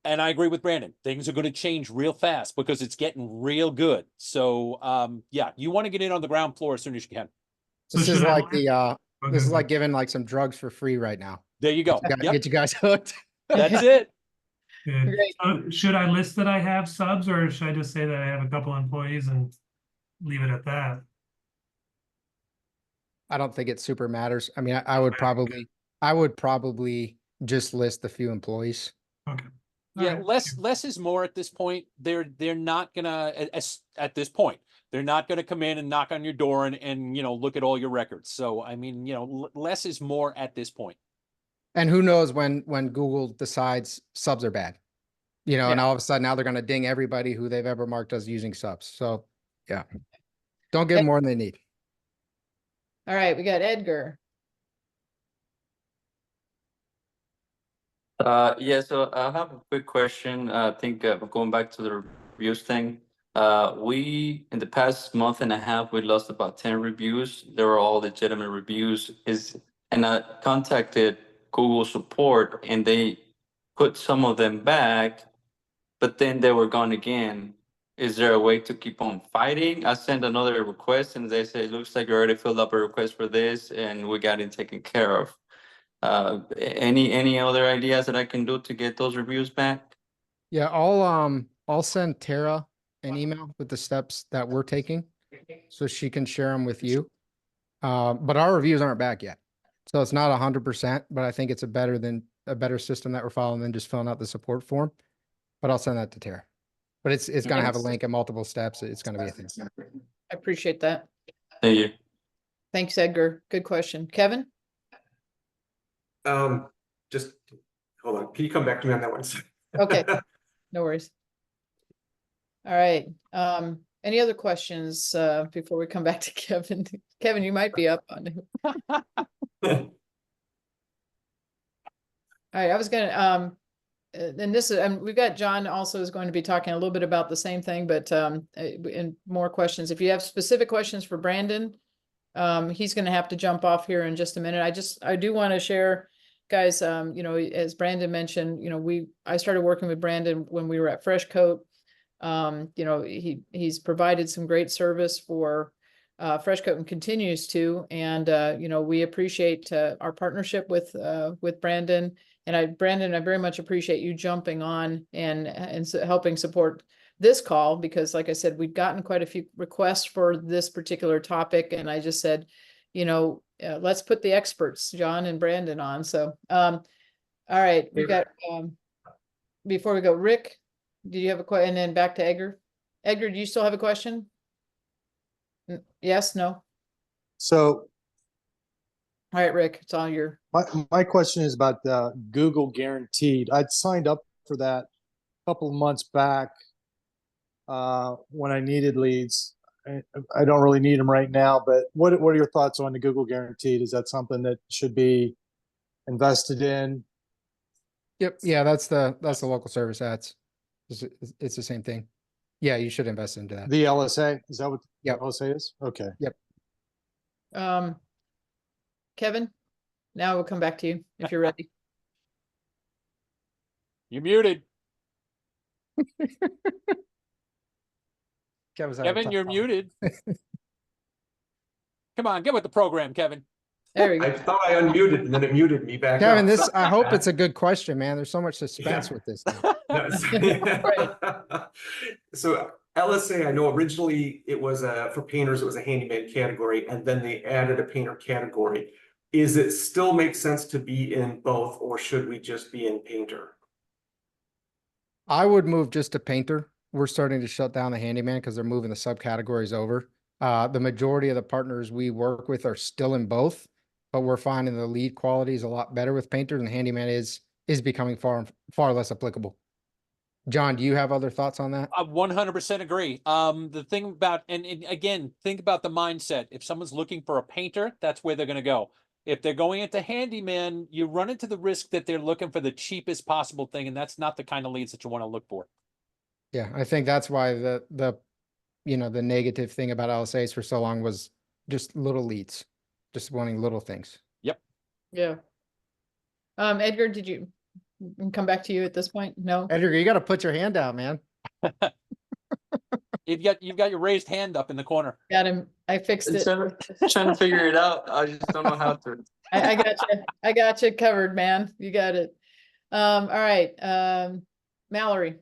I agree with Brandon. Things are going to change real fast because it's getting real good. So yeah, you want to get in on the ground floor as soon as you can. So This is should I- like this is like giving like some drugs for free right now. There you go. Yep, Get you guys hooked. that's it. Good. Great. So should I list that I have subs or should I just say that I have a couple employees and leave it at that? I don't think it super matters. I mean, I would probably just list the few employees. Okay. Yeah, Alright. less is more at this point. They're not gonna at this point. They're not gonna come in and knock on your door and look at all your records. So I mean, less is more at this point. And who knows when Google decides subs are bad, and Yeah. all of a sudden now they're going to ding everybody who they've ever marked as using subs. So yeah, don't give them more than they need. All right, we got Edgar. Yeah, so I have a quick question. I think going back to the reviews thing, we in the past month and a half we lost about 10 reviews. They were all legitimate reviews. And I contacted Google support and they put some of them back, but then they were gone again. Is there a way to keep on fighting? I sent another request and they say it looks like you already filled up a request for this and we got it taken care of. Any other ideas that I can do to get those reviews back? Yeah, I'll send Tara an email with the steps that we're taking so she can share them with you. But our reviews aren't back yet. So it's not 100%, but I think it's a better system that we're following than just filling out the support form. But I'll send that to Tara. but it's gonna have a Yes. link and multiple steps. It's gonna be a thing. I appreciate that. Thank you. Thanks, Edgar. Good question. Kevin? Just hold on. Can you come back to me on that one? Okay. No worries. All right. Any other questions before we come back to Kevin? Kevin, you might be up on it. All right, I was gonna and this is, and we've got John also is going to be talking a little bit about the same thing, but and more questions. If you have specific questions for Brandon, he's gonna have to jump off here in just a minute. I do want to share, guys, you know, as Brandon mentioned, you know, I started working with Brandon when we were at Freshcoat. You know, he's provided some great service for Freshcoat and continues to, and you know, we appreciate our partnership with Brandon. And Brandon, I very much appreciate you jumping on and helping support this call, because like I said, we've gotten quite a few requests for this particular topic. And I just said, you know, let's put the experts, John and Brandon, on. So, all right, we got, before we go, Rick, do you have a question? And then back to Edgar. Edgar, do you still have a question? Yes, no? So All right, Rick, it's all your. my question is about the Google Guaranteed. I'd signed up for that a couple of months back when I needed leads. I don't really need them right now, but what are your thoughts on the Google Guaranteed? Is that something that should be invested in? Yep. Yeah, that's the local service ads. It's the same thing. Yeah, you should invest into that. The LSA? Is that what Yep. the LSA is? Okay. Yep. Kevin, now we'll come back to you if you're ready. You're muted. Kevin's having a Kevin, tough you're time. muted. Come on, get with the program, Kevin. There we I go. thought I unmuted and then it muted me back Kevin, up. I hope it's a good question, man. There's so much suspense with this thing. So LSA, I know originally it was for painters, it was a handyman category, and then they added a painter category. Is it still make sense to be in both, or should we just be in painter? I would move just to painter. We're starting to shut down the handyman because they're moving the subcategories over. The majority of the partners we work with are still in both, but we're finding the lead quality is a lot better with painter, and handyman is becoming far less applicable. John, do you have other thoughts on that? I 100% agree. The thing about, and again, think about the mindset. If someone's looking for a painter, that's where they're going to go. If they're going into handyman, you run into the risk that they're looking for the cheapest possible thing, and that's not the kind of leads that you want to look for. Yeah, I think that's why the you know, the negative thing about LSAs for so long was just little leads, just wanting little things. Yep. Yeah. Edgar, did you come back to you at this point? No? Edgar, you got to put your hand out, man. You've got your raised hand up in the corner. Got him. I fixed it. Trying to figure it out. I just don't know how to. I got you. I got you covered, man. You got it. All right. Mallory.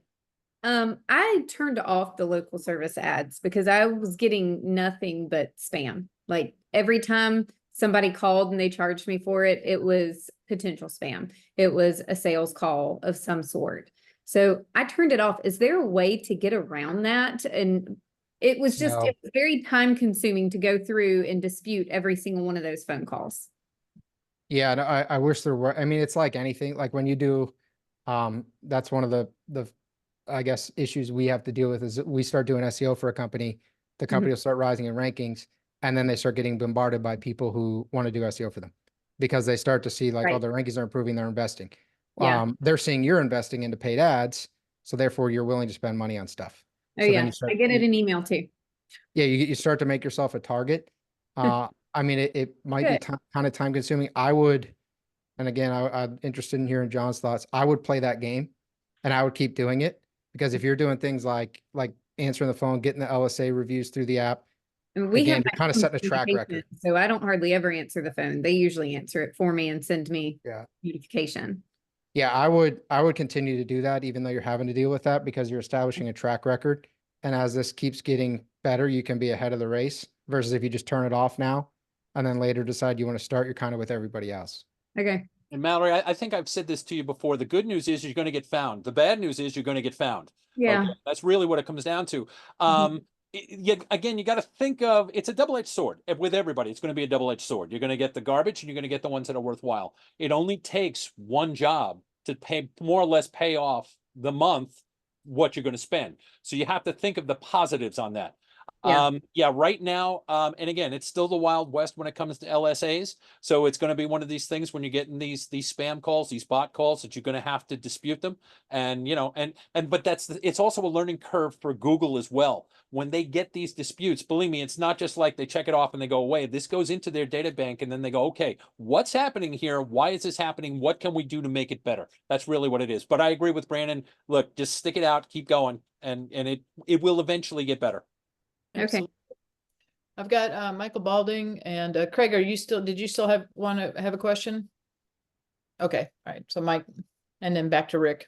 I turned off the local service ads because I was getting nothing but spam. Like every time somebody called and they charged me for it, it was potential spam. It was a sales call of some sort. So I turned it off. Is there a way to get around that? And it was just, No. it was very time consuming to go through and dispute every single one of those phone calls. Yeah, no, I wish there were. I mean, it's like anything. Like when you do, that's one of the I guess issues we have to deal with is that we start doing SEO for a company, the company will start rising in rankings, and then they start getting bombarded by people who want to do SEO for them because they start to see like, oh, Right. their rankings are improving, they're investing. Yeah. They're seeing you're investing into paid ads, so therefore you're willing to spend money on stuff. Oh So then yeah, you start- I get it in email too. Yeah, you start to make yourself a target. I mean, it might be Good. kind of time consuming. I would, and again, I'm interested in hearing John's thoughts. I would play that game and I would keep doing it because if you're doing things like answering the phone, getting the LSA reviews through the app, And we again, have you're kind of setting a track record. So I don't hardly ever answer the phone. They usually answer it for me and send me Yeah. notification. Yeah, I would continue to do that even though you're having to deal with that because you're establishing a track record. And as this keeps getting better, you can be ahead of the race versus if you just turn it off now and then later decide you want to start, you're kind of with everybody else. Okay. And Mallory, I think I've said this to you before. The good news is you're going to get found. The bad news is you're going to get found. Yeah. Okay, that's really what it comes down to. Again, you got to think of, it's a double-edged sword with everybody. It's going to be a double-edged sword. You're going to get the garbage and you're going to get the ones that are worthwhile. It only takes one job to pay, more or less pay off the month what you're going to spend. So you have to think of the positives on that. Yeah. Right now, and again, it's still the Wild West when it comes to LSAs. So it's going to be one of these things when you're getting these spam calls, these bot calls, that you're going to have to dispute them. And but it's also a learning curve for Google as well. When they get these disputes, believe me, it's not just like they check it off and they go away. This goes into their data bank and then they go, okay, what's happening here? Why is this happening? What can we do to make it better? That's really what it is. But I agree with Brandon. Look, just stick it out, keep going, and it will eventually get better. Okay. Excellent. I've got Michael Balding and Craig, did you still want to have a question? Okay, all right. So Mike, and then back to Rick.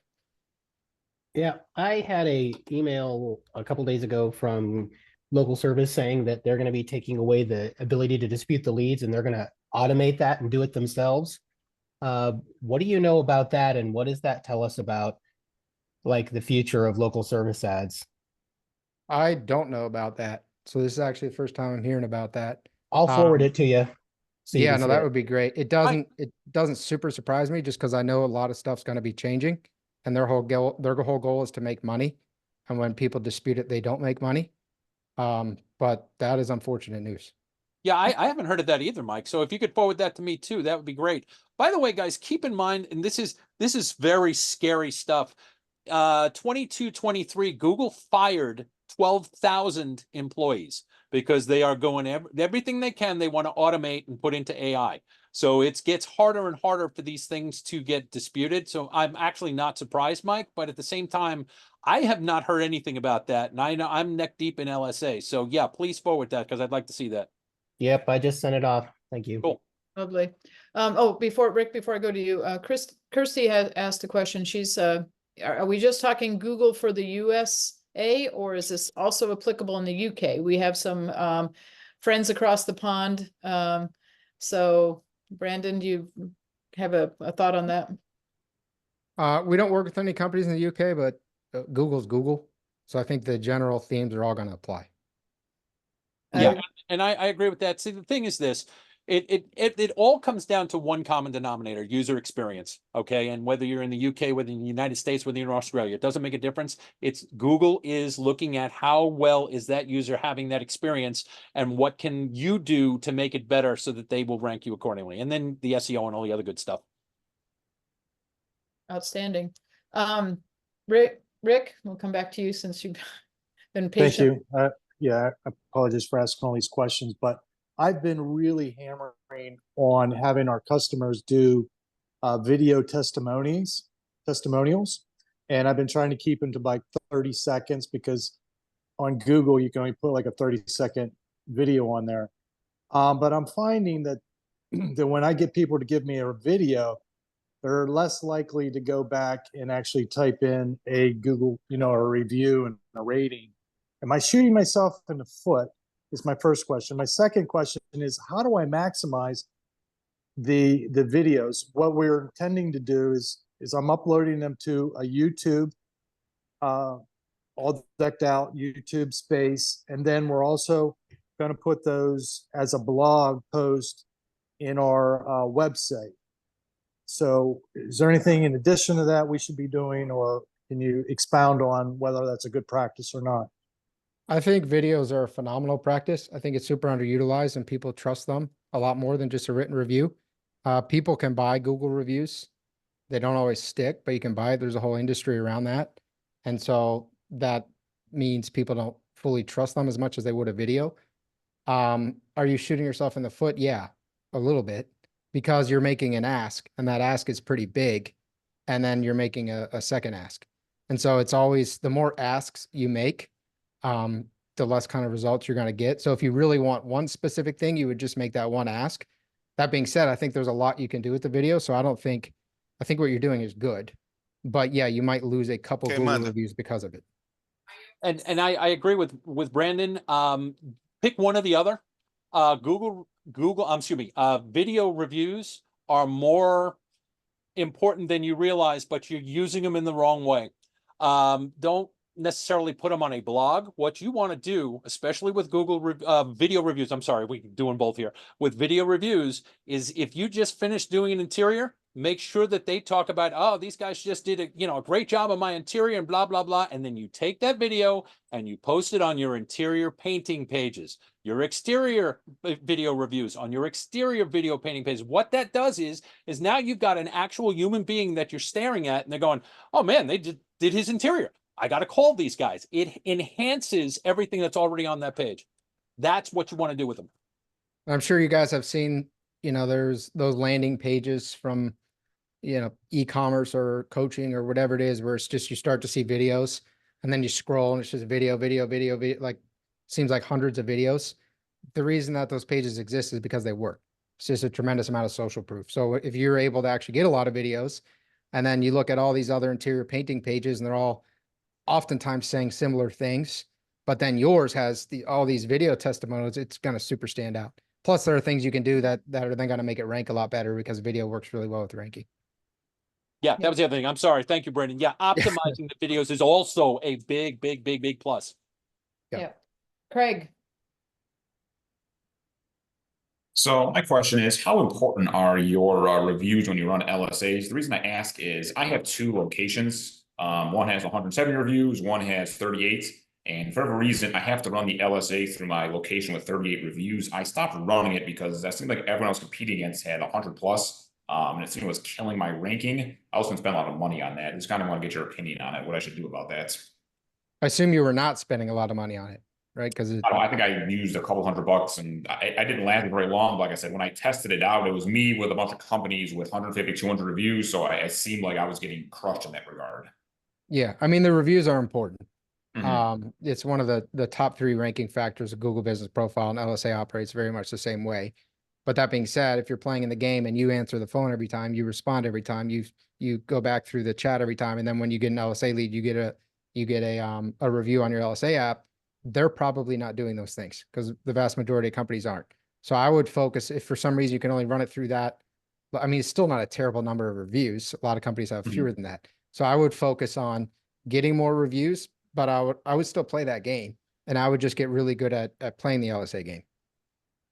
Yeah, I had a email a couple days ago from local service saying that they're going to be taking away the ability to dispute the leads and they're going to automate that and do it themselves. What do you know about that, and what does that tell us about like the future of local service ads? I don't know about that. So this is actually the first time I'm hearing about that. I'll forward it to you. So you Yeah, can no, see that it. would be great. It doesn't super surprise me just because I know a lot of stuff's going to be changing, and their whole goal is to make money. And when people dispute it, they don't make money. But that is unfortunate news. Yeah, I haven't heard of that either, Mike. So if you could forward that to me too, that would be great. By the way, guys, keep in mind, and this is very scary stuff. 22-23, Google fired 12,000 employees because they are going everything they can. They want to automate and put into AI. So it gets harder and harder for these things to get disputed. So I'm actually not surprised, Mike, but at the same time, I have not heard anything about that. And I know I'm neck deep in LSA. So yeah, please forward that because I'd like to see that. Yep, I just sent it off. Thank you. Cool. Lovely. Rick, before I go to you, Kirsty has asked a question. She's, are we just talking Google for the USA, or is this also applicable in the UK? We have some friends across the pond. So Brandon, do you have a thought on that? We don't work with any companies in the UK, but Google's Google. So I think the general themes are all going to apply. Yeah, and I agree with that. See, the thing is this, it all comes down to one common denominator: user experience. Okay, and whether you're in the UK, whether in the United States, whether you're in Australia, it doesn't make a difference. It's Google is looking at how well is that user having that experience, and what can you do to make it better so that they will rank you accordingly, and then the SEO and all the other good stuff. Outstanding. Rick, we'll come back to you since you've been patient. Thank you. Yeah, I apologize for asking all these questions, but I've been really hammering on having our customers do video testimonials, and I've been trying to keep them to like 30 seconds because on Google you can only put like a 30-second video on there. But I'm finding that that when I get people to give me a video, they're less likely to go back and actually type in a Google, a review and a rating. Am I shooting myself in the foot? Is my first question. My second question is, how do I maximize the videos? What we're intending to do is I'm uploading them to a YouTube, all decked out YouTube space, and then we're also going to put those as a blog post in our website. So is there anything in addition to that we should be doing, or can you expound on whether that's a good practice or not? I think videos are a phenomenal practice. I think it's super underutilized and people trust them a lot more than just a written review. People can buy Google reviews. They don't always stick, but you can buy it. There's a whole industry around that. And so that means people don't fully trust them as much as they would a video. Are you shooting yourself in the foot? Yeah, a little bit, because you're making an ask and that ask is pretty big. And then you're making a second ask. And so it's always the more asks you make, the less kind of results you're going to get. So if you really want one specific thing, you would just make that one ask. That being said, I think there's a lot you can do with the video. So I think what you're doing is good, but yeah, you might lose a couple Google reviews because of it. And I agree with Brandon. Pick one or the other. Video reviews are more important than you realize, but you're using them in the wrong way. Don't necessarily put them on a blog. What you want to do, especially with Google video reviews, I'm sorry, we're doing both here, with video reviews, is if you just finished doing an interior, make sure that they talk about, oh, these guys just did a great job on my interior and blah, blah, blah. And then you take that video and you post it on your interior painting pages, your exterior video reviews on your exterior video painting pages. What that does is now you've got an actual human being that you're staring at and they're going, oh man, they did his interior. I got to call these guys. It enhances everything that's already on that page. That's what you want to do with them. I'm sure you guys have seen, there's those landing pages from, e-commerce or coaching or whatever it is, where it's just, you start to see videos and then you scroll and it's just video, like seems like hundreds of videos. The reason that those pages exist is because they work. It's just a tremendous amount of social proof. So if you're able to actually get a lot of videos and then you look at all these other interior painting pages and they're all oftentimes saying similar things, but then yours has all these video testimonials, it's going to super stand out. Plus there are things you can do that are then going to make it rank a lot better because video works really well with ranking. Yeah, that was the other thing. I'm sorry. Thank you, Brandon. Yeah, optimizing the videos is also a big, big, big, big plus. Yeah. Craig. So my question is, how important are your reviews when you run LSAs? The reason I ask is I have 2 locations. One has 170 reviews, one has 38. And for whatever reason, I have to run the LSA through my location with 38 reviews. I stopped running it because that seemed like everyone I was competing against had 100 plus. And it seemed it was killing my ranking. I was going to spend a lot of money on that. I just kind of want to get your opinion on it, what I should do about that. I assume you were not spending a lot of money on it, right? Because I think I used a couple $100 and I didn't last very long. But like I said, when I tested it out, it was me with a bunch of companies with 150, 200 reviews. So I seemed like I was getting crushed in that regard. Yeah. I mean, the reviews are important. It's one of the top 3 ranking factors of Google Business Profile, and LSA operates very much the same way. But that being said, if you're playing in the game and you answer the phone every time, you respond every time, you go back through the chat every time, and then when you get an LSA lead, you get a review on your LSA app, they're probably not doing those things because the vast majority of companies aren't. So I would focus, if for some reason you can only run it through that, I mean, it's still not a terrible number of reviews. A lot of companies have fewer than that. So I would focus on getting more reviews, but I would still play that game, and I would just get really good at playing the LSA game.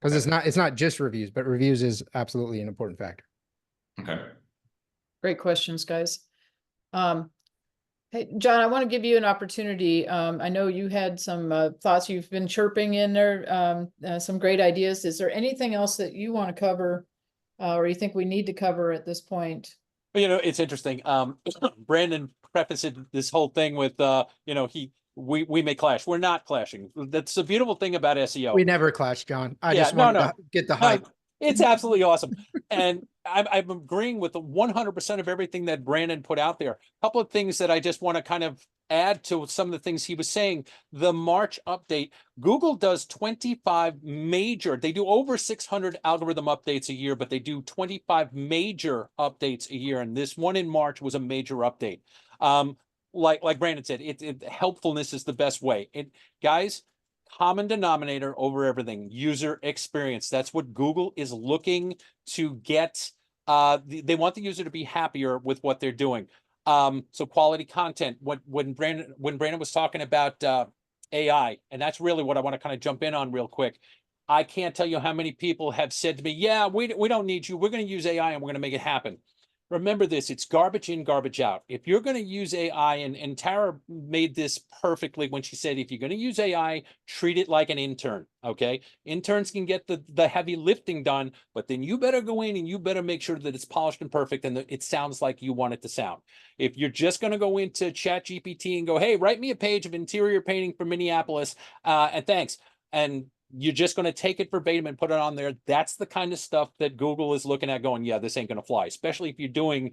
Because it's not just reviews, but reviews is absolutely an important factor. Okay. Great questions, guys. Hey, John, I want to give you an opportunity. I know you had some thoughts you've been chirping in there, some great ideas. Is there anything else that you want to cover or you think we need to cover at this point? It's interesting. Brandon prefaced this whole thing with, we may clash. We're not clashing. That's the beautiful thing about SEO. We never clash, John. I just want to get the hype. It's absolutely awesome. And I'm agreeing with the 100% of everything that Brandon put out there. A couple of things that I just want to kind of add to some of the things he was saying. The March update, Google does 25 major, they do over 600 algorithm updates a year, but they do 25 major updates a year. And this one in March was a major update. Like Brandon said, helpfulness is the best way. Guys, common denominator over everything, user experience. That's what Google is looking to get. They want the user to be happier with what they're doing. So quality content. When Brandon was talking about AI, and that's really what I want to kind of jump in on real quick. I can't tell you how many people have said to me, yeah, we don't need you. We're going to use AI and we're going to make it happen. Remember this, it's garbage in, garbage out. If you're going to use AI, and Tara made this perfectly when she said, if you're going to use AI, treat it like an intern, okay? Interns can get the heavy lifting done, but then you better go in and you better make sure that it's polished and perfect and that it sounds like you want it to sound. If you're just going to go into ChatGPT and go, hey, write me a page of interior painting for Minneapolis, and thanks, and you're just going to take it verbatim and put it on there. That's the kind of stuff that Google is looking at going, yeah, this ain't going to fly, especially if you're doing,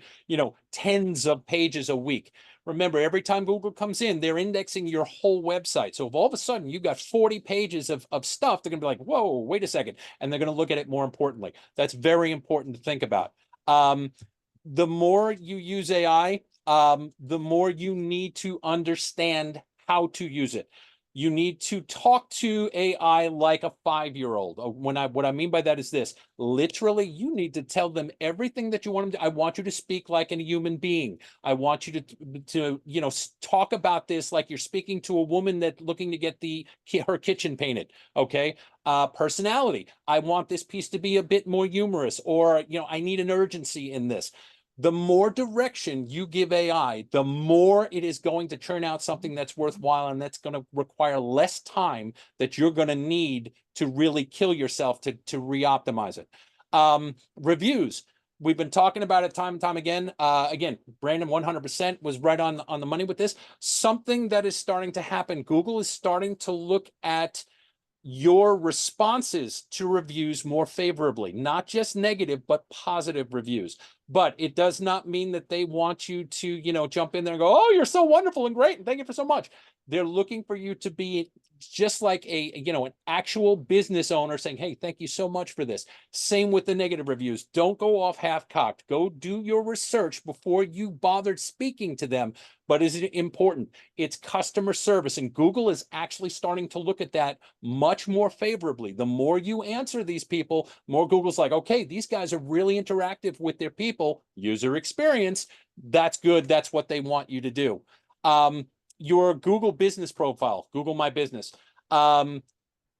tens of pages a week. Remember, every time Google comes in, they're indexing your whole website. So if all of a sudden you've got 40 pages of stuff, they're going to be like, whoa, wait a second. And they're going to look at it more importantly. That's very important to think about. The more you use AI, the more you need to understand how to use it. You need to talk to AI like a 5-year-old. What I mean by that is this: literally, you need to tell them everything that you want them to. I want you to speak like a human being. I want you to talk about this like you're speaking to a woman that's looking to get her kitchen painted. Okay. Personality. I want this piece to be a bit more humorous, or I need an urgency in this. The more direction you give AI, the more it is going to churn out something that's worthwhile, and that's going to require less time that you're going to need to really kill yourself to re-optimize it. Reviews. We've been talking about it time and time again. Again, Brandon 100% was right on the money with this. Something that is starting to happen. Google is starting to look at your responses to reviews more favorably, not just negative, but positive reviews. But it does not mean that they want you to, jump in there and go, oh, you're so wonderful and great, and thank you for so much. They're looking for you to be just like an actual business owner saying, hey, thank you so much for this. Same with the negative reviews. Don't go off half-cocked. Go do your research before you bothered speaking to them. But is it important? It's customer service, and Google is actually starting to look at that much more favorably. The more you answer these people, more Google's like, okay, these guys are really interactive with their people. User experience, that's good. That's what they want you to do. Your Google business profile, Google My Business.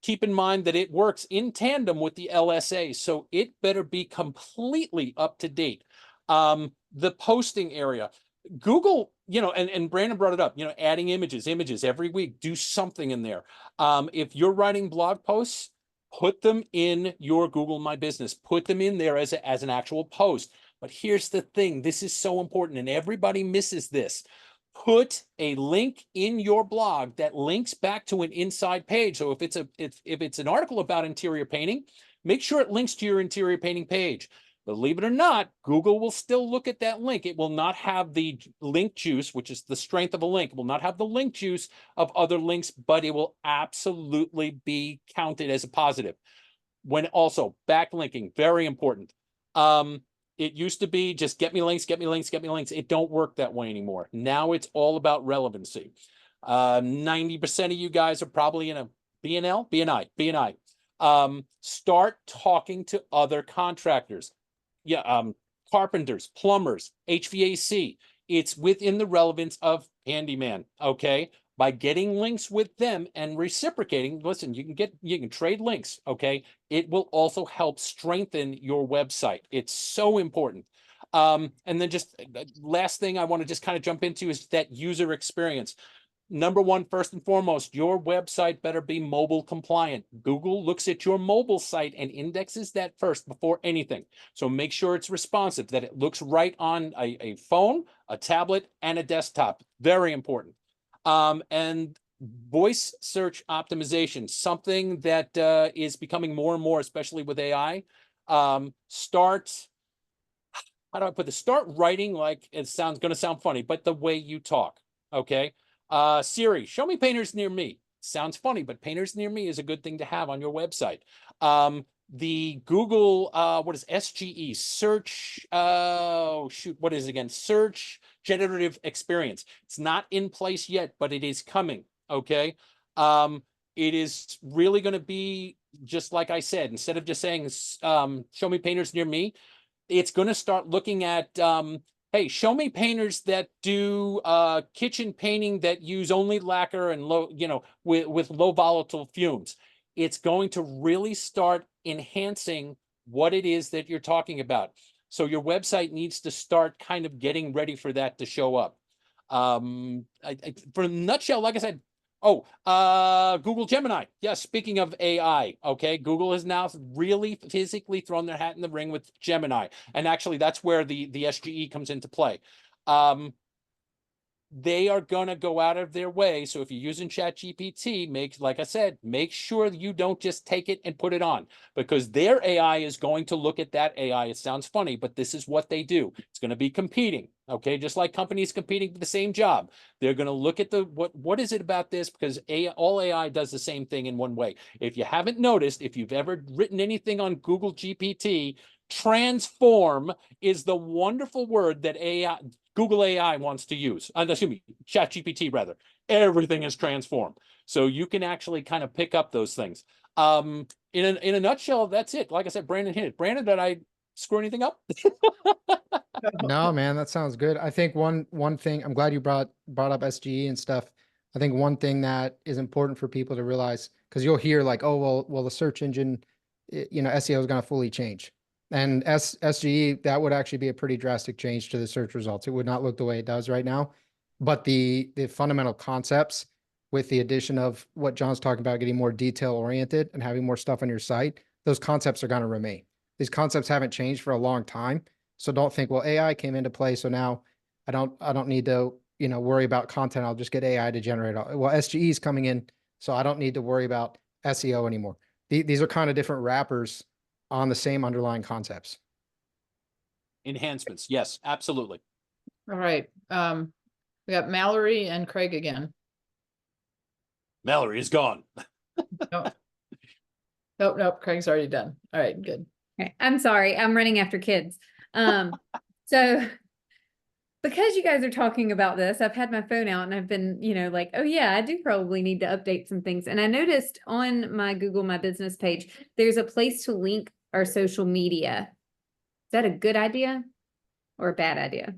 Keep in mind that it works in tandem with the LSA, so it better be completely up to date. The posting area, Google, and Brandon brought it up, adding images every week, do something in there. If you're writing blog posts, put them in your Google My Business, put them in there as an actual post. But here's the thing, this is so important, and everybody misses this. Put a link in your blog that links back to an inside page. So if it's an article about interior painting, make sure it links to your interior painting page. Believe it or not, Google will still look at that link. It will not have the link juice, which is the strength of a link. It will not have the link juice of other links, but it will absolutely be counted as a positive. When also backlinking, very important. It used to be just get me links, get me links, get me links. It don't work that way anymore. Now it's all about relevancy. 90% of you guys are probably in a BNI. Start talking to other contractors. Carpenters, plumbers, HVAC. It's within the relevance of handyman, okay? By getting links with them and reciprocating, listen, you can trade links, okay? It will also help strengthen your website. It's so important. And then just last thing I want to just kind of jump into is that user experience. Number one, first and foremost, your website better be mobile compliant. Google looks at your mobile site and indexes that first before anything. So make sure it's responsive, that it looks right on a phone, a tablet, and a desktop. Very important. And voice search optimization, something that is becoming more and more, especially with AI. Start writing like it's going to sound funny, but the way you talk. Okay. Siri, show me painters near me. Sounds funny, but painters near me is a good thing to have on your website. The Google, what is SGE? Search, what is it again? Search generative experience. It's not in place yet, but it is coming, okay? It is really going to be, just like I said, instead of just saying, show me painters near me, it's going to start looking at, hey, show me painters that do kitchen painting that use only lacquer and low, with low volatile fumes. It's going to really start enhancing what it is that you're talking about. So your website needs to start kind of getting ready for that to show up. For a nutshell, like I said, Google Gemini. Yes, speaking of AI, okay, Google has now really physically thrown their hat in the ring with Gemini. And actually, that's where the SGE comes into play. They are going to go out of their way. So if you're using ChatGPT, like I said, make sure you don't just take it and put it on, because their AI is going to look at that AI. It sounds funny, but this is what they do. It's going to be competing. Okay. Just like companies competing for the same job. They're going to look at what is it about this? Because all AI does the same thing in one way. If you haven't noticed, if you've ever written anything on Google GPT, transform is the wonderful word that Google AI wants to use. ChatGPT rather. everything is transformed. So you can actually kind of pick up those things. In a nutshell, that's it. Like I said, Brandon hit it. Brandon, did I screw anything up? No, man, that sounds good. I think one thing, I'm glad you brought up SGE and stuff. I think one thing that is important for people to realize, because you'll hear like, oh, well, the search engine, SEO is going to fully change. And SGE, that would actually be a pretty drastic change to the search results. It would not look the way it does right now. But the fundamental concepts with the addition of what John's talking about, getting more detail oriented and having more stuff on your site, those concepts are going to remain. These concepts haven't changed for a long time. So don't think, well, AI came into play, so now I don't need to, worry about content. I'll just get AI to generate all. Well, SGE is coming in, so I don't need to worry about SEO anymore. These are kind of different wrappers on the same underlying concepts. Enhancements. Yes, absolutely. All right. We got Mallory and Craig again. Mallory is gone. Nope. Craig's already done. All right, good. Okay, I'm sorry. I'm running after kids. So because you guys are talking about this, I've had my phone out and I've been, like, oh yeah, I do probably need to update some things. And I noticed on my Google My Business page, there's a place to link our social media. Is that a good idea or a bad idea?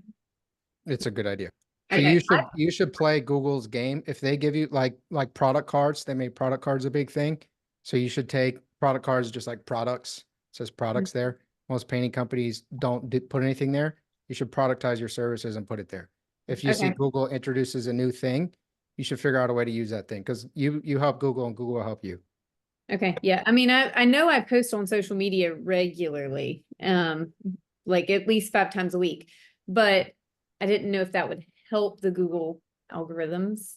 It's a good idea. So Okay. you should play Google's game. If they give you like product cards, they made product cards a big thing. So you should take product cards just like products. It says products there. Most painting companies don't put anything there. You should productize your services and put it there. If you see Google introduces a new thing, you should figure out a way to use that thing, because you help Google and Google will help you. Okay. Yeah. I mean, I know I post on social media regularly, like at least 5 times a week, but I didn't know if that would help the Google algorithms.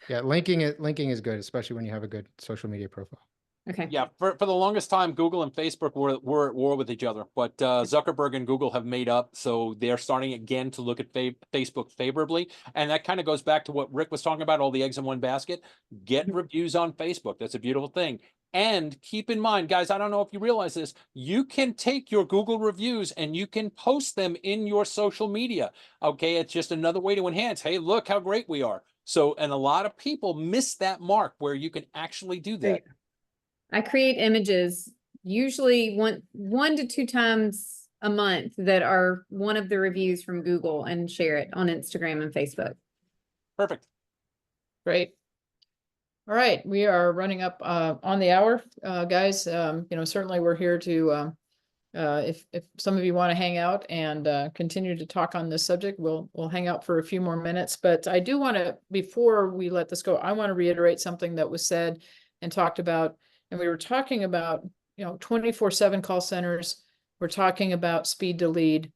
Yeah, linking is good, especially when you have a good social media profile. Okay. Yeah, for the longest time, Google and Facebook were at war with each other, but Zuckerberg and Google have made up, so they're starting again to look at Facebook favorably, and that kind of goes back to what Rick was talking about, all the eggs in one basket. Get reviews on Facebook. That's a beautiful thing. And keep in mind, guys, I don't know if you realize this, you can take your Google reviews and you can post them in your social media. Okay, it's just another way to enhance. Hey, look how great we are. So, and a lot of people miss that mark where you can actually do that. I create images usually one to 2 times a month that are one of the reviews from Google and share it on Instagram and Facebook. Perfect. Great. All right, we are running up on the hour, guys. Certainly we're here to if some of you want to hang out and continue to talk on this subject, we'll hang out for a few more minutes. But I do want to, before we let this go, I want to reiterate something that was said and talked about. And we were talking about 24/7 call centers. We're talking about speed to lead.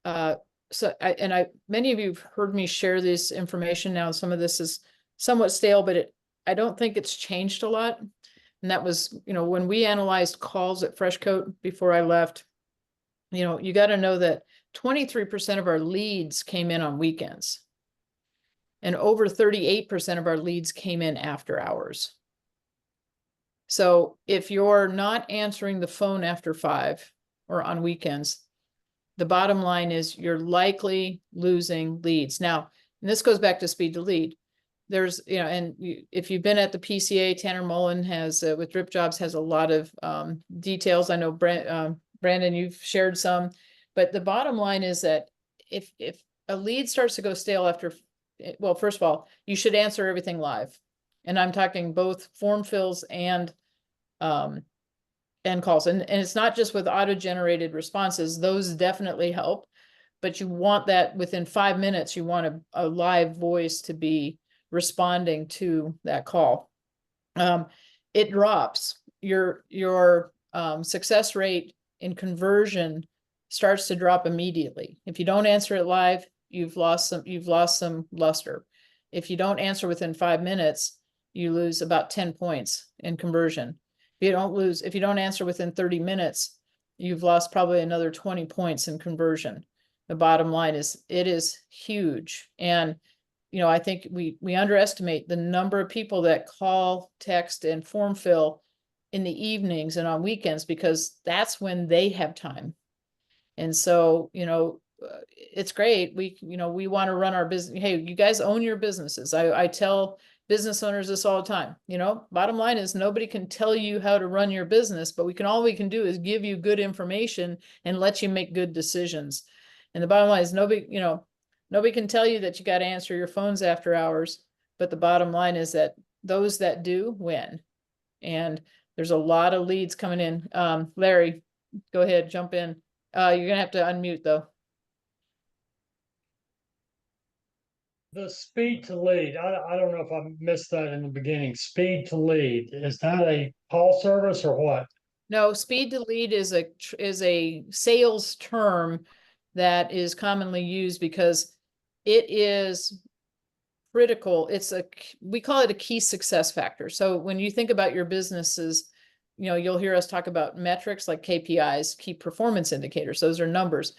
Many of you have heard me share this information now. Some of this is somewhat stale, but I don't think it's changed a lot. And that was, when we analyzed calls at Freshcoat before I left, you got to know that 23% of our leads came in on weekends. And over 38% of our leads came in after hours. So if you're not answering the phone after 5 or on weekends, the bottom line is you're likely losing leads. Now, and this goes back to speed to lead. There's, if you've been at the PCA, Tanner Mullen has, with Drip Jobs, has a lot of details. I know Brandon, you've shared some, but the bottom line is that if a lead starts to go stale after, well, first of all, you should answer everything live. And I'm talking both form fills and calls. And it's not just with auto-generated responses. Those definitely help, but you want that within 5 minutes, you want a live voice to be responding to that call. It drops. Your success rate in conversion starts to drop immediately. If you don't answer it live, you've lost some luster. If you don't answer within 5 minutes, you lose about 10 points in conversion. If you don't answer within 30 minutes, you've lost probably another 20 points in conversion. The bottom line is it is huge. And I think we underestimate the number of people that call, text, and form fill in the evenings and on weekends, because that's when they have time. And so, it's great. We want to run our business. Hey, you guys own your businesses. I tell business owners this all the time. Bottom line is nobody can tell you how to run your business, but all we can do is give you good information and let you make good decisions. And the bottom line is nobody can tell you that you got to answer your phones after hours, but the bottom line is that those that do win. And there's a lot of leads coming in. Larry, go ahead, jump in. You're gonna have to unmute though. The speed to lead, I don't know if I missed that in the beginning. Speed to lead, is that a call service or what? No, speed to lead is a sales term that is commonly used because it is critical. We call it a key success factor. So when you think about your businesses, you'll hear us talk about metrics like KPIs, key performance indicators. Those are numbers.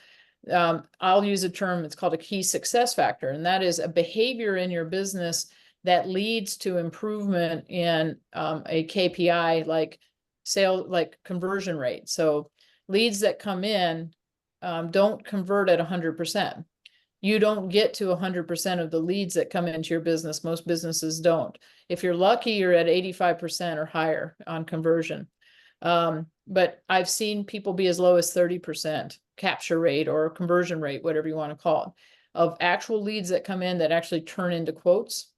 I'll use a term, it's called a key success factor, and that is a behavior in your business that leads to improvement in a KPI like conversion rate. So leads that come in don't convert at 100%. You don't get to 100% of the leads that come into your business. Most businesses don't. If you're lucky, you're at 85% or higher on conversion. But I've seen people be as low as 30% capture rate or conversion rate, whatever you want to call it, of actual leads that come in that actually turn into quotes.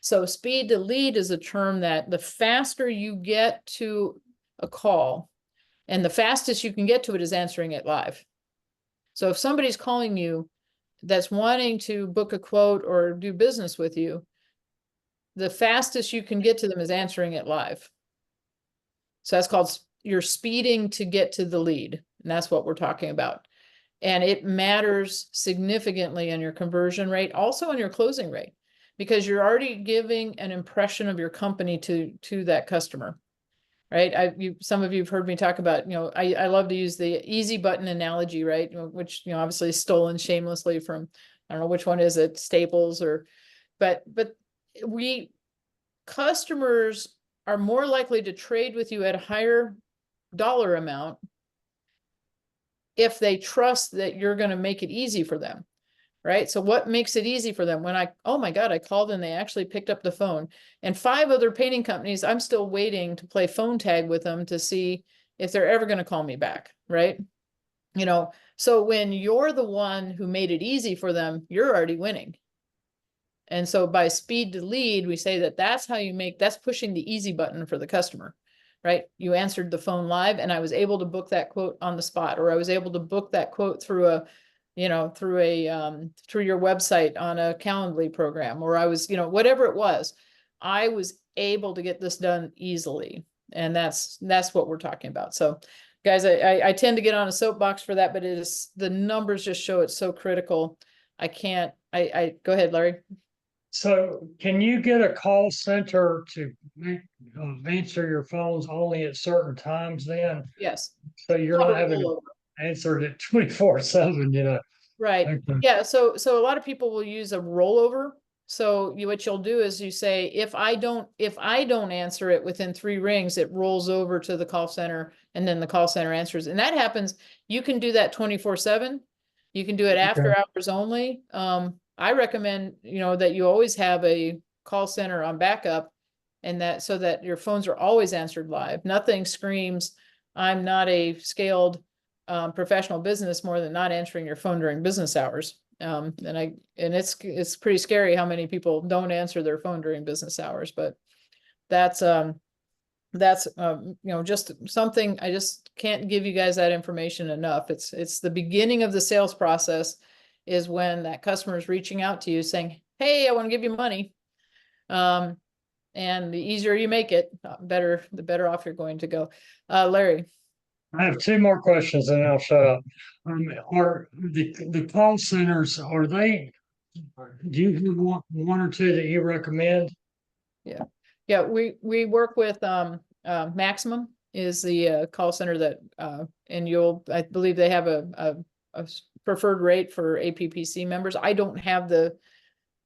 So speed to lead is a term that the faster you get to a call, and the fastest you can get to it is answering it live. So if somebody's calling you that's wanting to book a quote or do business with you, the fastest you can get to them is answering it live. So that's called you're speeding to get to the lead. And that's what we're talking about. And it matters significantly in your conversion rate, also in your closing rate, because you're already giving an impression of your company to that customer, right? Some of you have heard me talk about, I love to use the easy button analogy, right? Which, obviously is stolen shamelessly from, I don't know which one is it, Staples but customers are more likely to trade with you at a higher dollar amount if they trust that you're going to make it easy for them, right? So what makes it easy for them? Oh my God, I called and they actually picked up the phone. And 5 other painting companies, I'm still waiting to play phone tag with them to see if they're ever going to call me back, right? So when you're the one who made it easy for them, you're already winning. And so by speed to lead, we say that's pushing the easy button for the customer, right? You answered the phone live and I was able to book that quote on the spot, or I was able to book that quote through your website on a Calendly program, or I was, whatever it was, I was able to get this done easily. And that's what we're talking about. So guys, I tend to get on a soapbox for that, but the numbers just show it's so critical. Go ahead, Larry. So can you get a call center to answer your phones only at certain times then? Yes. So you're not having to answer it 24/7, Right. Okay. Yeah. So a lot of people will use a rollover. So what you'll do is you say, if I don't answer it within 3 rings, it rolls over to the call center and then the call center answers. And that happens. You can do that 24/7. You can do it after hours only. I recommend, that you always have a call center on backup, and so that your phones are always answered live. Nothing screams, I'm not a scaled professional business more than not answering your phone during business hours. And it's pretty scary how many people don't answer their phone during business hours, but that's just something, I just can't give you guys that information enough. It's the beginning of the sales process is when that customer is reaching out to you saying, hey, I want to give you money. And the easier you make it, the better off you're going to go. Larry. I have 2 more questions and I'll shut up. Are the call centers, do you have one or 2 that you recommend? Yeah, we work with Maximum is the call center that and I believe they have a preferred rate for APPC members. I don't have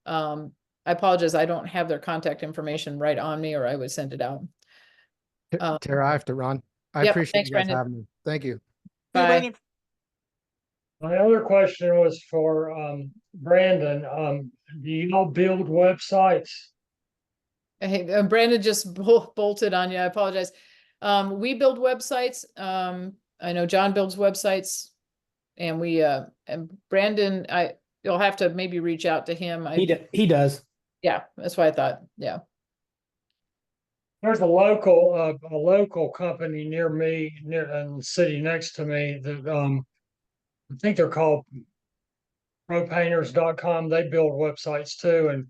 I apologize, I don't have their contact information right on me, or I would send it out. Tara, I have to run. I Yep, appreciate thanks, you guys Brandon. having me. Thank you. Bye. My other question was for Brandon. Do y'all build websites? Hey, Brandon just bolted on you. I apologize. We build websites. I know John builds websites, and and Brandon, you'll have to maybe reach out to him. He does. Yeah, that's what I thought. Yeah. There's a local company near me, near in the city next to me that I think they're called propainters.com. They build websites too, and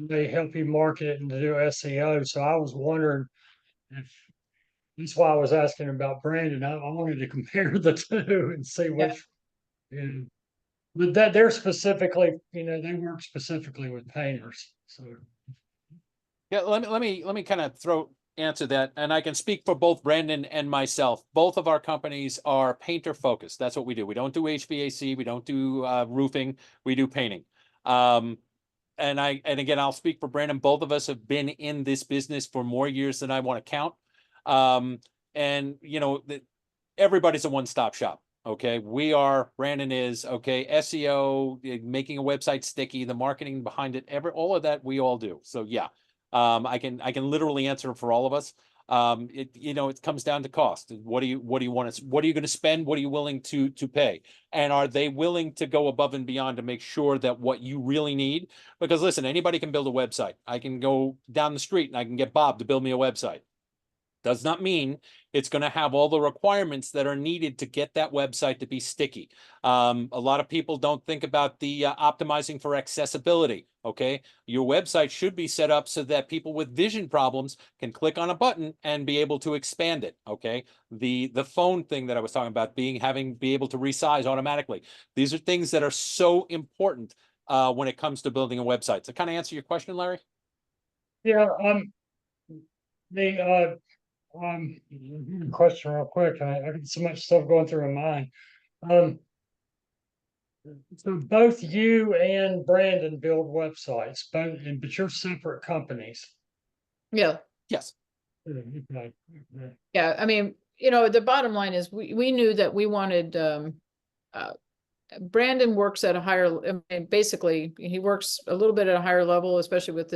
they help you market it and do SEO. So I was wondering if that's why I was asking about Brandon. I wanted to compare the two and see which. And but that they're specifically, they work specifically with painters. So Yeah, let me kind of answer that, and I can speak for both Brandon and myself. Both of our companies are painter focused. That's what we do. We don't do HVAC, we don't do roofing, we do painting. And again, I'll speak for Brandon. Both of us have been in this business for more years than I want to count. And everybody's a one-stop shop. Okay, Brandon is okay. SEO, making a website sticky, the marketing behind it, all of that we all do. So yeah, I can literally answer for all of us. It comes down to cost. What do you want to, what are you going to spend? What are you willing to pay? And are they willing to go above and beyond to make sure that what you really need? Because listen, anybody can build a website. I can go down the street and I can get Bob to build me a website. Does not mean it's going to have all the requirements that are needed to get that website to be sticky. A lot of people don't think about the optimizing for accessibility. Okay, your website should be set up so that people with vision problems can click on a button and be able to expand it. Okay, the phone thing that I was talking about, be able to resize automatically. These are things that are so important when it comes to building a website. To kind of answer your question, Larry. yeah, the question real quick. I got so much stuff going through my mind. So both you and Brandon build websites, but you're separate companies. Yeah. Yes. Okay. Yeah. I mean, the bottom line is we knew that we wanted, Brandon works at a higher, basically he works a little bit at a higher level, especially with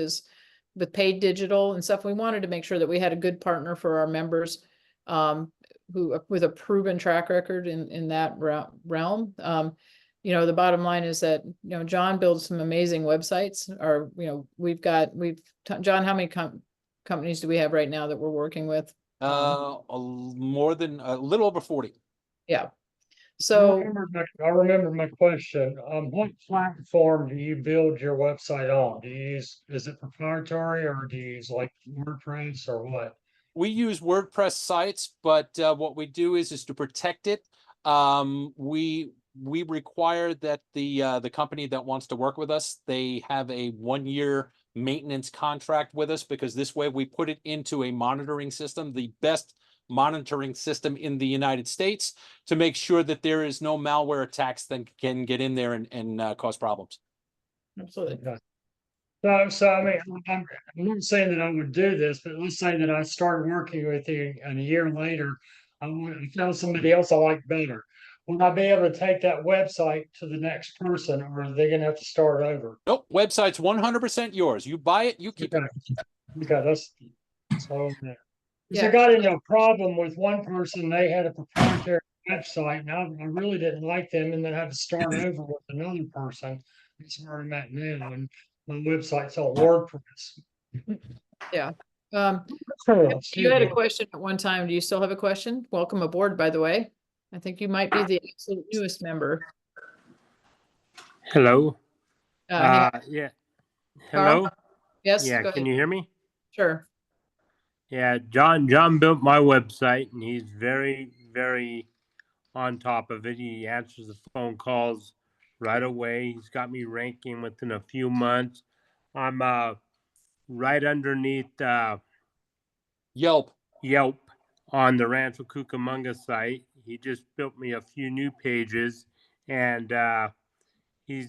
paid digital and stuff. We wanted to make sure that we had a good partner for our members, who with a proven track record in that realm. The bottom line is that, John builds some amazing websites, or, John, how many companies do we have right now that we're working with? More than a little over 40. Yeah. So I remember my question. What platform do you build your website on? Is it proprietary, or do you use like WordPress or what? We use WordPress sites, but what we do is to protect it. We require that the company that wants to work with us, they have a 1-year maintenance contract with us, because this way we put it into a monitoring system, the best monitoring system in the United States, to make sure that there is no malware attacks that can get in there and cause problems. Absolutely. So I mean, I'm not saying that I would do this, but let's say that I started working with you and a year later, I want to tell somebody else I like better. Will I be able to take that website to the next person, or are they going to have to start over? Nope, website's 100% yours. You buy it, you keep it. Okay, that's so. Yeah. I got into a problem with one person. They had a proprietary website, and I really didn't like them, and then I had to start over with another person. That's where I'm at now, and my website's on WordPress. Yeah. Oh, You had a question at one time. Do you still have a question? Welcome aboard, by the way. I think you might be the absolute newest member. Hello. Yeah. Hello. Carl? Yes. Yeah. Go Can ahead. you hear me? Sure. Yeah. John built my website, and he's very, very on top of it. He answers the phone calls right away. He's got me ranking within a few months. I'm right underneath Yelp on the Rancho Cucamonga site. He just built me a few new pages, and he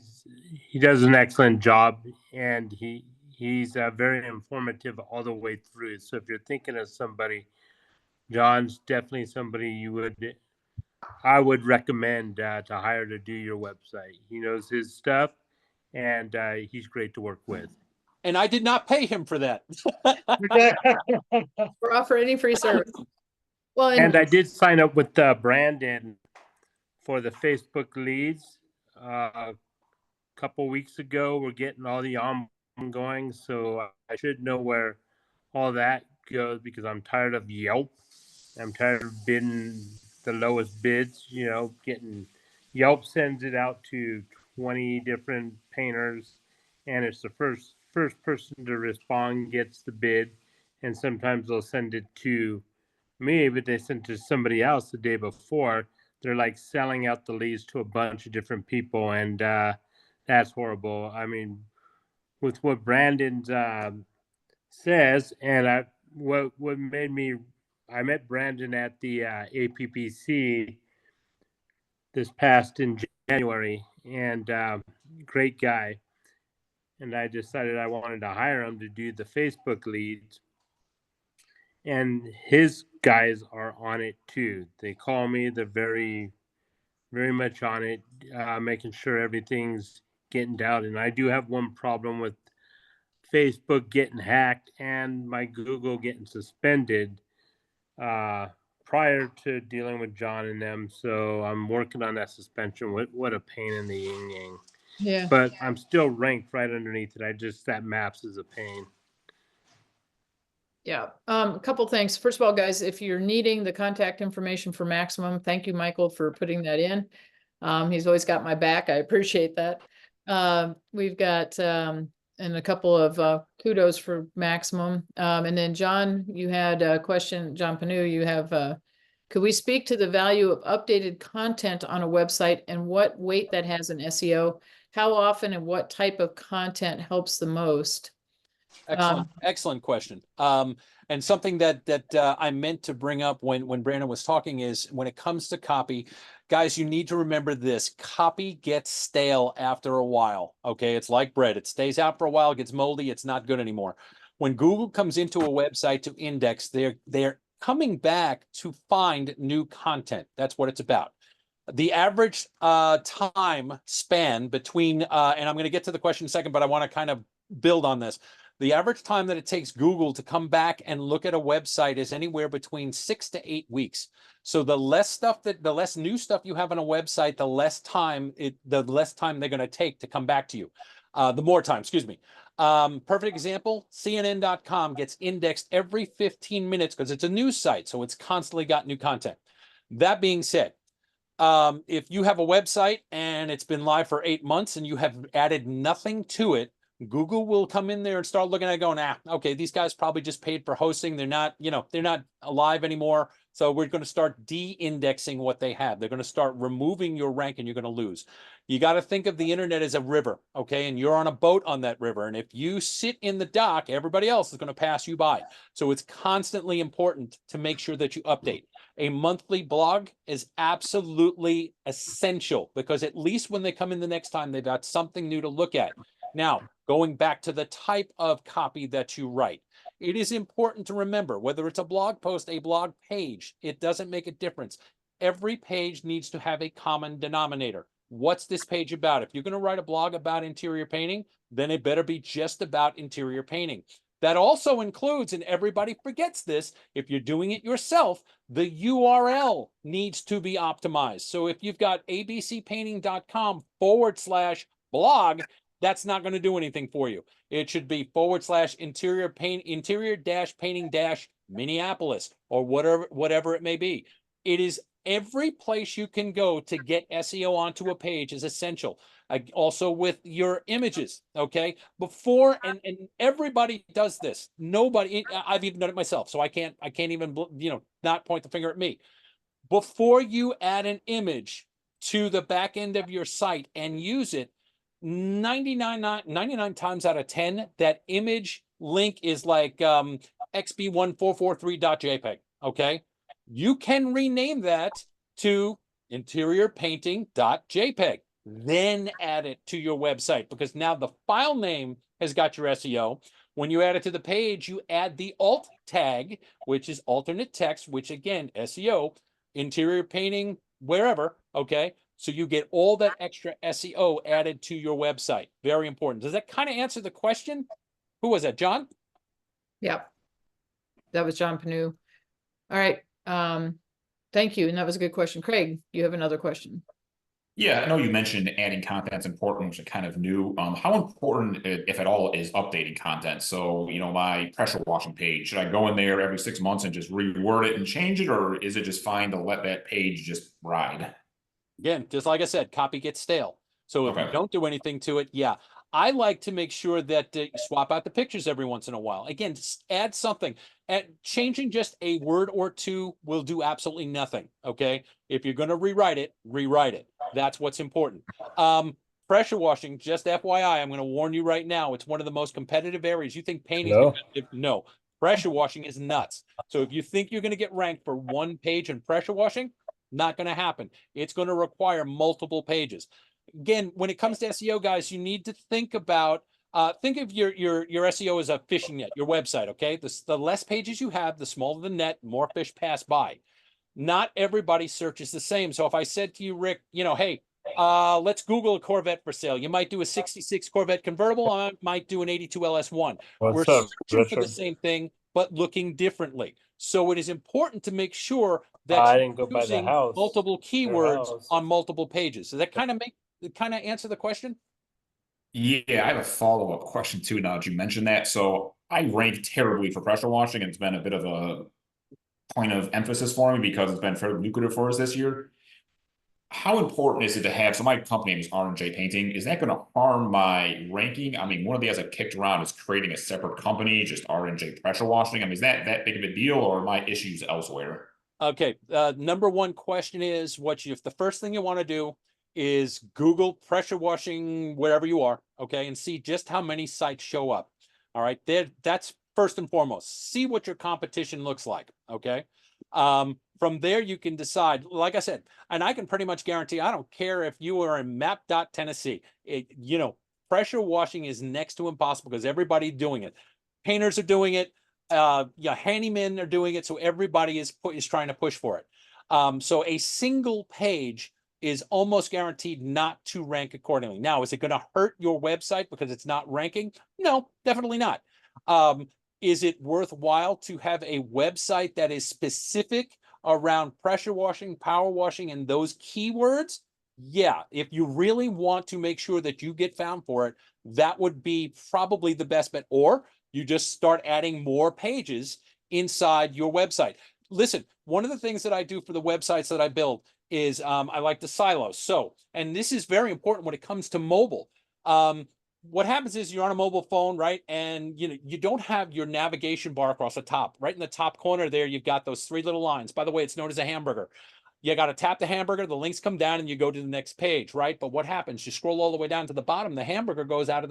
does an excellent job, and he's very informative all the way through. So if you're thinking of somebody, John's definitely somebody you would I would recommend to hire to do your website. He knows his stuff, and he's great to work with. And I did not pay him for that. Or offer any free service. Well, And I did sign up with Brandon for the Facebook leads a couple weeks ago. We're getting all the ongoing, so I should know where all that goes because I'm tired of Yelp. I'm tired of bidding the lowest bids, getting Yelp sends it out to 20 different painters, and it's the first person to respond gets the bid, and sometimes they'll send it to me, but they sent it to somebody else the day before. They're like selling out the leads to a bunch of different people, and that's horrible. I mean, with what Brandon says, and what made me, I met Brandon at the APPC this past in January, and great guy. And I decided I wanted to hire him to do the Facebook leads. And his guys are on it too. They call me. They're very, very much on it, making sure everything's getting down. And I do have one problem with Facebook getting hacked and my Google getting suspended prior to dealing with John and them. So I'm working on that suspension. What a pain in the yin yang. Yeah. But I'm still ranked right underneath it. That maps is a pain. Yeah, a couple things. First of all, guys, if you're needing the contact information for Maximum, thank you, Michael, for putting that in. He's always got my back. I appreciate that. We've got and a couple of kudos for Maximum. And then John, you had a question, John Panu, you have could we speak to the value of updated content on a website and what weight that has in SEO? How often and what type of content helps the most? Excellent question. And something that I meant to bring up when Brandon was talking is when it comes to copy, guys, you need to remember this: copy gets stale after a while. Okay, it's like bread; it stays out for a while, gets moldy, it's not good anymore. When Google comes into a website to index, they're coming back to find new content. That's what it's about. The average time span between, and I'm going to get to the question in a second, but I want to kind of build on this. The average time that it takes Google to come back and look at a website is anywhere between 6 to 8 weeks. So the less new stuff you have on a website, the less time they're going to take to come back to you. The more time, excuse me. Perfect example, CNN.com gets indexed every 15 minutes because it's a news site. So it's constantly got new content. That being said, if you have a website and it's been live for 8 months and you have added nothing to it, Google will come in there and start looking at it going, okay, these guys probably just paid for hosting. They're not alive anymore. So we're going to start de-indexing what they have. They're going to start removing your rank and you're going to lose. You got to think of the internet as a river, okay? And you're on a boat on that river. And if you sit in the dock, everybody else is going to pass you by. So it's constantly important to make sure that you update. A monthly blog is absolutely essential because at least when they come in the next time, they've got something new to look at. Now, going back to the type of copy that you write, it is important to remember whether it's a blog post, a blog page, it doesn't make a difference. Every page needs to have a common denominator. What's this page about? If you're going to write a blog about interior painting, then it better be just about interior painting. That also includes, and everybody forgets this, if you're doing it yourself, the URL needs to be optimized. So if you've got abcpainting.com/blog, that's not going to do anything for you. It should be /interior-painting-Minneapolis or whatever it may be. It is every place you can go to get SEO onto a page is essential. Also with your images, okay? Before, and everybody does this. Nobody, I've even done it myself, so I can't even, not point the finger at me. Before you add an image to the back end of your site and use it, 99 times out of 10, that image link is like xb1443.jpg, okay? You can rename that to interiorpainting.jpg, then add it to your website because now the file name has got your SEO. When you add it to the page, you add the alt tag, which is alternate text, which again, SEO, interior painting wherever, okay? So you get all that extra SEO added to your website. Very important. Does that kind of answer the question? Who was that, John? Yep. That was John Panu. All right. Thank you. And that was a good question. Craig, you have another question. Yeah, I know you mentioned adding content's important, which I kind of knew. How important, if at all, is updating content? So, my pressure washing page, should I go in there every 6 months and just reword it and change it, or is it just fine to let that page just ride? Again, just like I said, copy gets stale. So if you Okay. don't do anything to it, yeah. I like to make sure that you swap out the pictures every once in a while. Again, just add something. Changing just a word or two will do absolutely nothing. Okay. If you're going to rewrite it, rewrite it. That's what's important. Pressure washing, just FYI, I'm going to warn you right now. It's one of the most competitive areas. You think painting is competitive? No. Pressure washing is nuts. So if you think you're going to get ranked for one page in pressure washing, not going to happen. It's going to require multiple pages. Again, when it comes to SEO, guys, you need to think about think of your SEO as a fishing net, your website. Okay, the less pages you have, the smaller the net, more fish pass by. Not everybody searches the same. So if I said to you, Rick, hey, let's Google a Corvette for sale. You might do a 66 Corvette convertible. I might do an 82 LS1. We're searching for the same thing, but looking differently. So it is important to make sure that you're using multiple keywords on multiple pages. Does that kind of answer the question? Yeah, I have a follow-up question too, now that you mentioned that. So I rank terribly for pressure washing, and it's been a bit of a point of emphasis for me because it's been fairly lucrative for us this year. How important is it to have, so my company name is R&J Painting. Is that going to harm my ranking? I mean, one of the guys I kicked around is creating a separate company, just R&J Pressure Washing. I mean, is that big of a deal, or are my issues elsewhere? Okay. Number one question is if the first thing you want to do is Google pressure washing wherever you are, okay, and see just how many sites show up. All right. That's first and foremost. See what your competition looks like. Okay. From there, you can decide, like I said, and I can pretty much guarantee, I don't care if you are in Tennessee, pressure washing is next to impossible because everybody's doing it. Painters are doing it. Handymen are doing it. So everybody is trying to push for it. So a single page is almost guaranteed not to rank accordingly. Now, is it going to hurt your website because it's not ranking? No, definitely not. Is it worthwhile to have a website that is specific around pressure washing, power washing, and those keywords? Yeah, if you really want to make sure that you get found for it, that would be probably the best bet. Or you just start adding more pages inside your website. Listen, one of the things that I do for the websites that I build is I like to silo. So, and this is very important when it comes to mobile. What happens is you're on a mobile phone, right? And you don't have your navigation bar across the top. Right in the top corner there, you've got those three little lines. By the way, it's known as a hamburger. You got to tap the hamburger, the links come down, and you go to the next page, right? But what happens? You scroll all the way down to the bottom, the hamburger goes out of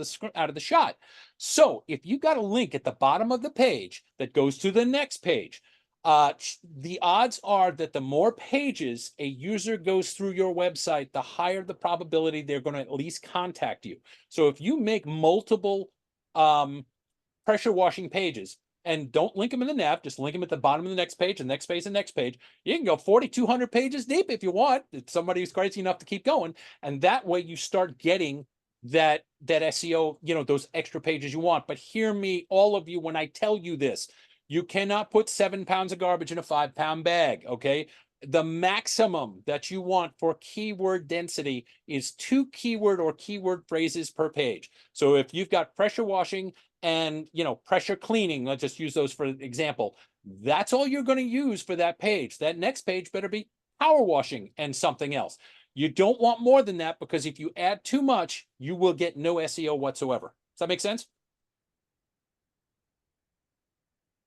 the shot. So if you got a link at the bottom of the page that goes to the next page, the odds are that the more pages a user goes through your website, the higher the probability they're going to at least contact you. So if you make multiple pressure washing pages and don't link them in the nav, just link them at the bottom of the next page, the next page, the next page, you can go 4,200 pages deep if you want. If somebody who's crazy enough to keep going. And that way you start getting that SEO, those extra pages you want. But hear me, all of you, when I tell you this, you cannot put 7 pounds of garbage in a 5-pound bag, okay? The maximum that you want for keyword density is 2 keyword or keyword phrases per page. So if you've got pressure washing and, pressure cleaning, let's just use those for example, that's all you're going to use for that page. That next page better be power washing and something else. You don't want more than that, because if you add too much, you will get no SEO whatsoever. Does that make sense?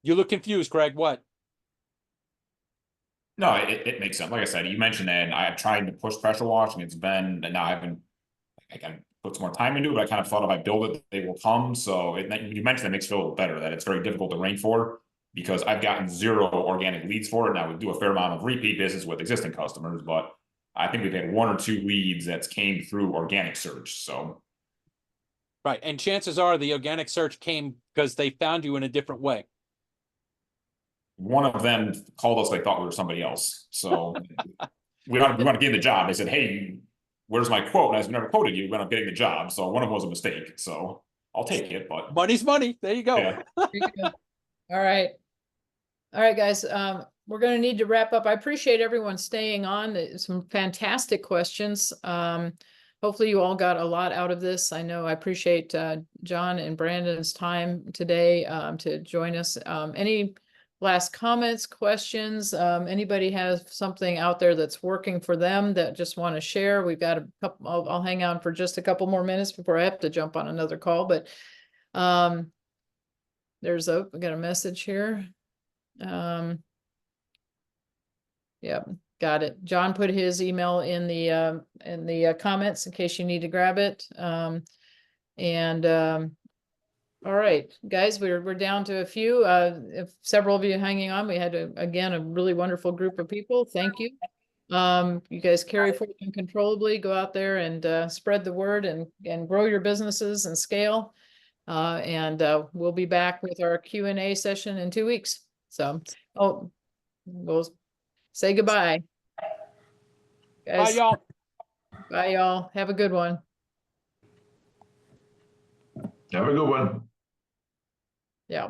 You look confused, Craig. What? No, it makes sense. Like I said, you mentioned that, and I've tried to push pressure washing. It's been, and now I can put some more time into it, but I kind of thought if I build it, they will come. So you mentioned that makes it feel a little better, that it's very difficult to rank for, because I've gotten 0 organic leads for it. Now we do a fair amount of repeat business with existing customers, but I think we've had 1 or 2 leads that came through organic search. So. Right. And chances are the organic search came because they found you in a different way. One of them called us, they thought we were somebody else. So we want to get the job. They said, hey, where's my quote? And I never quoted you when I'm getting the job. So one of them was a mistake. So I'll take it, but Money's money. There you go. yeah. There you go. All right. All right, guys, we're gonna need to wrap up. I appreciate everyone staying on. Some fantastic questions. Hopefully you all got a lot out of this. I know I appreciate John and Brandon's time today to join us. Any last comments, questions? Anybody has something out there that's working for them that just want to share? We've got a couple, I'll hang on for just a couple more minutes before I have to jump on another call, but we got a message here. Yep, got it. John put his email in the comments in case you need to grab it. All right, guys, we're down to a few. If several of you hanging on, we had again a really wonderful group of people. Thank you. You guys carry forward uncontrollably. Go out there and spread the word and grow your businesses and scale. We'll be back with our Q&A session in 2 weeks. So, we'll say goodbye. Guys, Bye, y'all. bye, y'all. Have a good one. Have a good one. Yeah.